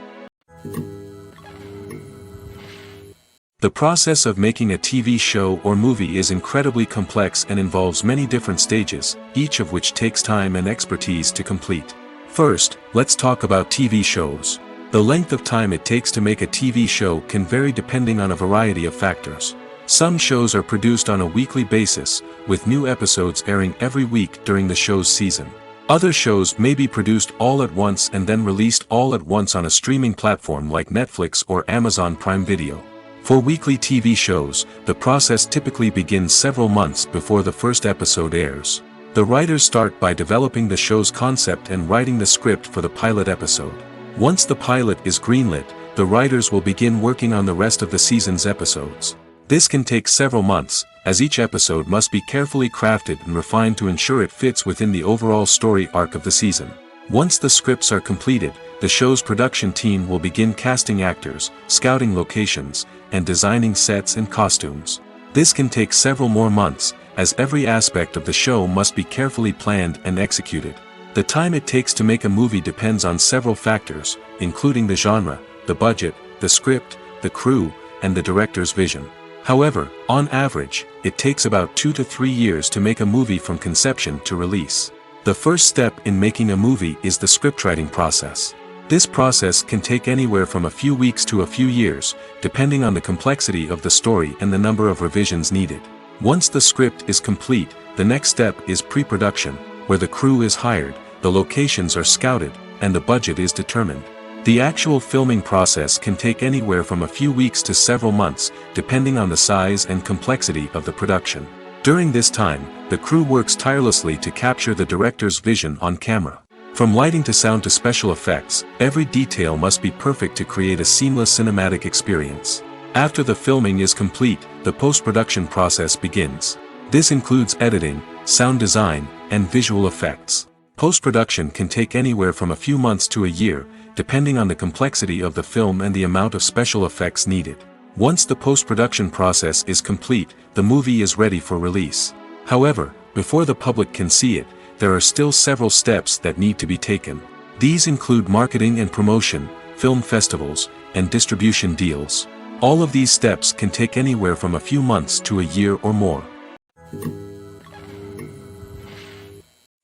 The process of making a TV show or movie is incredibly complex and involves many different stages, each of which takes time and expertise to complete. First, let's talk about TV shows. The length of time it takes to make a TV show can vary depending on a variety of factors. Some shows are produced on a weekly basis, with new episodes airing every week during the show's season. Other shows may be produced all at once and then released all at once on a streaming platform like Netflix or Amazon Prime Video. For weekly TV shows, the process typically begins several months before the first episode airs. The writers start by developing the show's concept and writing the script for the pilot episode. Once the pilot is greenlit, the writers will begin working on the rest of the season's episodes. This can take several months, as each episode must be carefully crafted and refined to ensure it fits within the overall story arc of the season. Once the scripts are completed, the show's production team will begin casting actors, scouting locations, and designing sets and costumes. This can take several more months, as every aspect of the show must be carefully planned and executed. The time it takes to make a movie depends on several factors, including the genre, the budget, the script, the crew, and the director's vision. However, on average, it takes about 2 to 3 years to make a movie from conception to release. The first step in making a movie is the scriptwriting process. This process can take anywhere from a few weeks to a few years, depending on the complexity of the story and the number of revisions needed. Once the script is complete, the next step is pre-production, where the crew is hired, the locations are scouted, and the budget is determined. The actual filming process can take anywhere from a few weeks to several months, depending on the size and complexity of the production. During this time, the crew works tirelessly to capture the director's vision on camera. From lighting to sound to special effects, every detail must be perfect to create a seamless cinematic experience. After the filming is complete, the post-production process begins. This includes editing, sound design, and visual effects. Post-production can take anywhere from a few months to a year, depending on the complexity of the film and the amount of special effects needed. Once the post-production process is complete, the movie is ready for release. However, before the public can see it, there are still several steps that need to be taken. These include marketing and promotion, film festivals, and distribution deals. All of these steps can take anywhere from a few months to a year or more.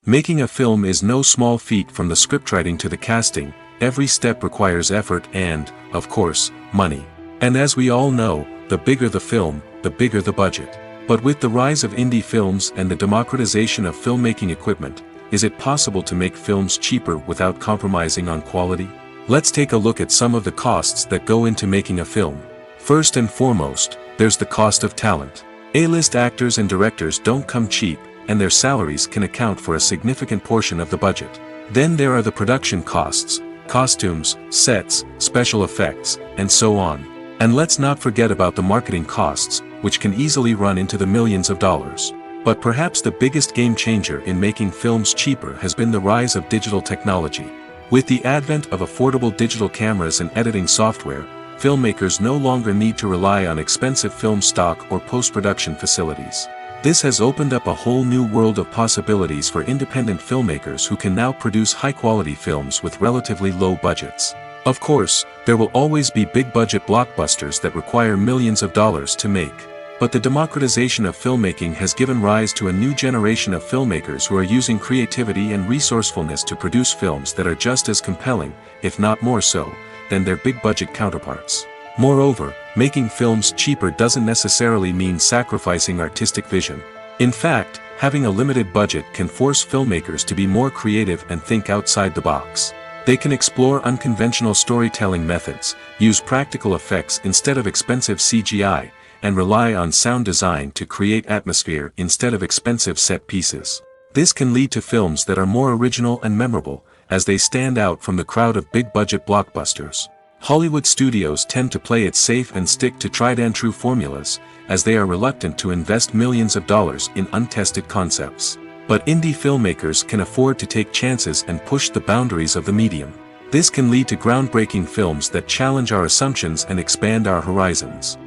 Making a film is no small feat. From the scriptwriting to the casting, every step requires effort and, of course, money. And as we all know, the bigger the film, the bigger the budget. But with the rise of indie films and the democratization of filmmaking equipment, is it possible to make films cheaper without compromising on quality? Let's take a look at some of the costs that go into making a film. First and foremost, there's the cost of talent. A-list actors and directors don't come cheap, and their salaries can account for a significant portion of the budget. Then there are the production costs, costumes, sets, special effects, and so on. And let's not forget about the marketing costs, which can easily run into the millions of dollars. But perhaps the biggest game changer in making films cheaper has been the rise of digital technology. With the advent of affordable digital cameras and editing software, filmmakers no longer need to rely on expensive film stock or post-production facilities. This has opened up a whole new world of possibilities for independent filmmakers who can now produce high-quality films with relatively low budgets. Of course, there will always be big-budget blockbusters that require millions of dollars to make. But the democratization of filmmaking has given rise to a new generation of filmmakers who are using creativity and resourcefulness to produce films that are just as compelling, if not more so, than their big-budget counterparts. Moreover, making films cheaper doesn't necessarily mean sacrificing artistic vision. In fact, having a limited budget can force filmmakers to be more creative and think outside the box. They can explore unconventional storytelling methods, use practical effects instead of expensive CGI, and rely on sound design to create atmosphere instead of expensive set pieces. This can lead to films that are more original and memorable, as they stand out from the crowd of big-budget blockbusters. Hollywood studios tend to play it safe and stick to tried-and-true formulas, as they are reluctant to invest millions of dollars in untested concepts. But indie filmmakers can afford to take chances and push the boundaries of the medium. This can lead to groundbreaking films that challenge our assumptions and expand our horizons.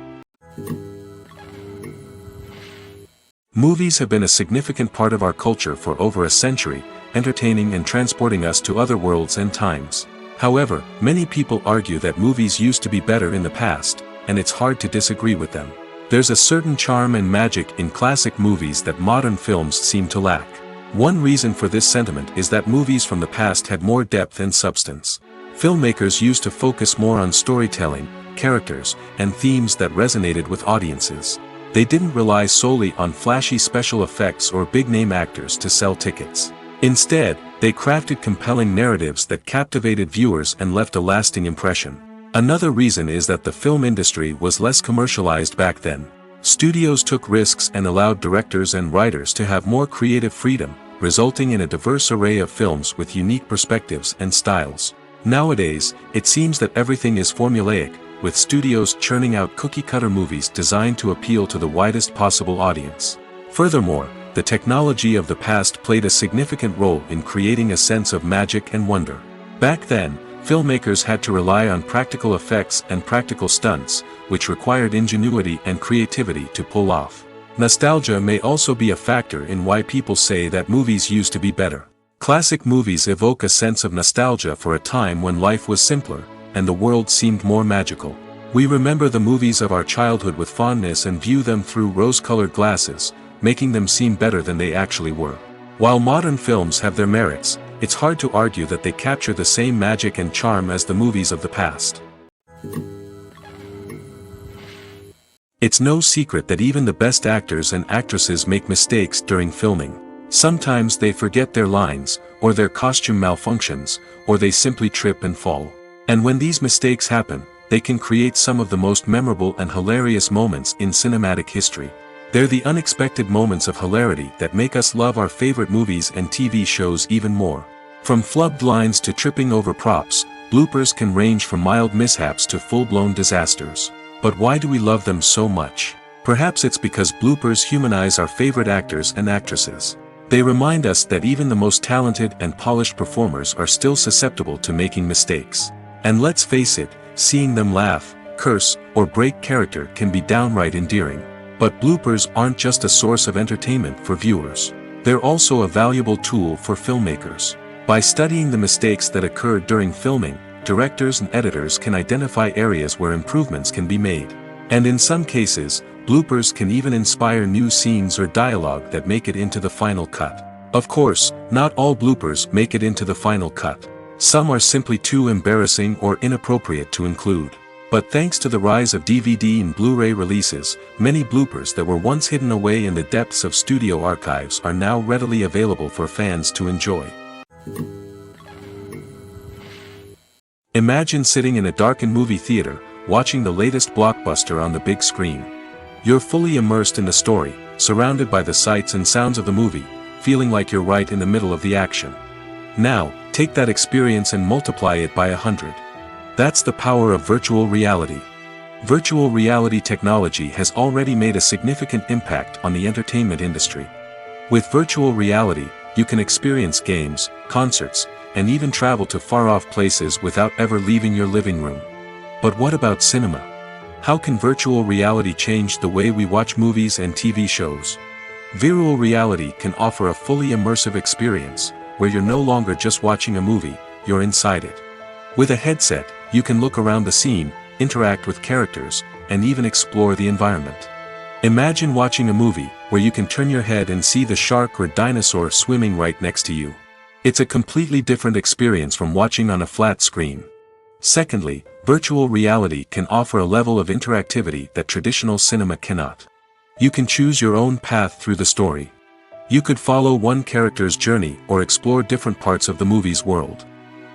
Movies have been a significant part of our culture for over a century, entertaining and transporting us to other worlds and times. However, many people argue that movies used to be better in the past, and it's hard to disagree with them. There's a certain charm and magic in classic movies that modern films seem to lack. One reason for this sentiment is that movies from the past had more depth and substance. Filmmakers used to focus more on storytelling, characters, and themes that resonated with audiences. They didn't rely solely on flashy special effects or big-name actors to sell tickets. Instead, they crafted compelling narratives that captivated viewers and left a lasting impression. Another reason is that the film industry was less commercialized back then. Studios took risks and allowed directors and writers to have more creative freedom, resulting in a diverse array of films with unique perspectives and styles. Nowadays, it seems that everything is formulaic, with studios churning out cookie-cutter movies designed to appeal to the widest possible audience. Furthermore, the technology of the past played a significant role in creating a sense of magic and wonder. Back then, filmmakers had to rely on practical effects and practical stunts, which required ingenuity and creativity to pull off. Nostalgia may also be a factor in why people say that movies used to be better. Classic movies evoke a sense of nostalgia for a time when life was simpler, and the world seemed more magical. We remember the movies of our childhood with fondness and view them through rose-colored glasses, making them seem better than they actually were. While modern films have their merits, it's hard to argue that they capture the same magic and charm as the movies of the past. It's no secret that even the best actors and actresses make mistakes during filming. Sometimes they forget their lines, or their costume malfunctions, or they simply trip and fall. And when these mistakes happen, they can create some of the most memorable and hilarious moments in cinematic history. They're the unexpected moments of hilarity that make us love our favorite movies and TV shows even more. From flubbed lines to tripping over props, bloopers can range from mild mishaps to full-blown disasters. But why do we love them so much? Perhaps it's because bloopers humanize our favorite actors and actresses. They remind us that even the most talented and polished performers are still susceptible to making mistakes. And let's face it, seeing them laugh, curse, or break character can be downright endearing. But bloopers aren't just a source of entertainment for viewers. They're also a valuable tool for filmmakers. By studying the mistakes that occurred during filming, directors and editors can identify areas where improvements can be made. And in some cases, bloopers can even inspire new scenes or dialogue that make it into the final cut. Of course, not all bloopers make it into the final cut. Some are simply too embarrassing or inappropriate to include. But thanks to the rise of DVD and Blu-ray releases, many bloopers that were once hidden away in the depths of studio archives are now readily available for fans to enjoy. Imagine sitting in a darkened movie theater, watching the latest blockbuster on the big screen. You're fully immersed in the story, surrounded by the sights and sounds of the movie, feeling like you're right in the middle of the action. Now, take that experience and multiply it by 100. That's the power of virtual reality. Virtual reality technology has already made a significant impact on the entertainment industry. With virtual reality, you can experience games, concerts, and even travel to far-off places without ever leaving your living room. But what about cinema? How can virtual reality change the way we watch movies and TV shows? Virtual reality can offer a fully immersive experience, where you're no longer just watching a movie, you're inside it. With a headset, you can look around the scene, interact with characters, and even explore the environment. Imagine watching a movie where you can turn your head and see the shark or dinosaur swimming right next to you. It's a completely different experience from watching on a flat screen. Secondly, virtual reality can offer a level of interactivity that traditional cinema cannot. You can choose your own path through the story. You could follow one character's journey or explore different parts of the movie's world.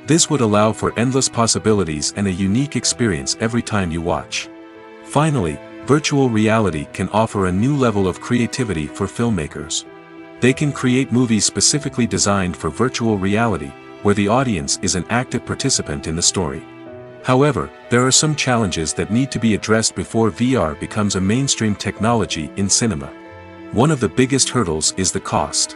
This would allow for endless possibilities and a unique experience every time you watch. Finally, virtual reality can offer a new level of creativity for filmmakers. They can create movies specifically designed for virtual reality, where the audience is an active participant in the story. However, there are some challenges that need to be addressed before VR becomes a mainstream technology in cinema. One of the biggest hurdles is the cost.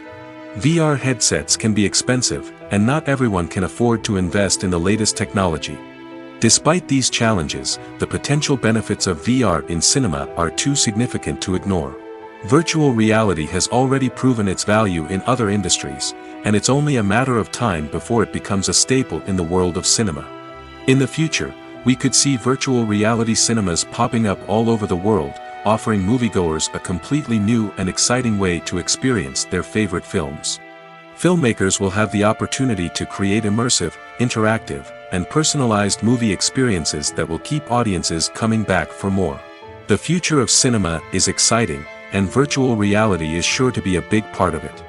VR headsets can be expensive, and not everyone can afford to invest in the latest technology. Despite these challenges, the potential benefits of VR in cinema are too significant to ignore. Virtual reality has already proven its value in other industries, and it's only a matter of time before it becomes a staple in the world of cinema. In the future, we could see virtual reality cinemas popping up all over the world, offering moviegoers a completely new and exciting way to experience their favorite films. Filmmakers will have the opportunity to create immersive, interactive, and personalized movie experiences that will keep audiences coming back for more. The future of cinema is exciting, and virtual reality is sure to be a big part of it.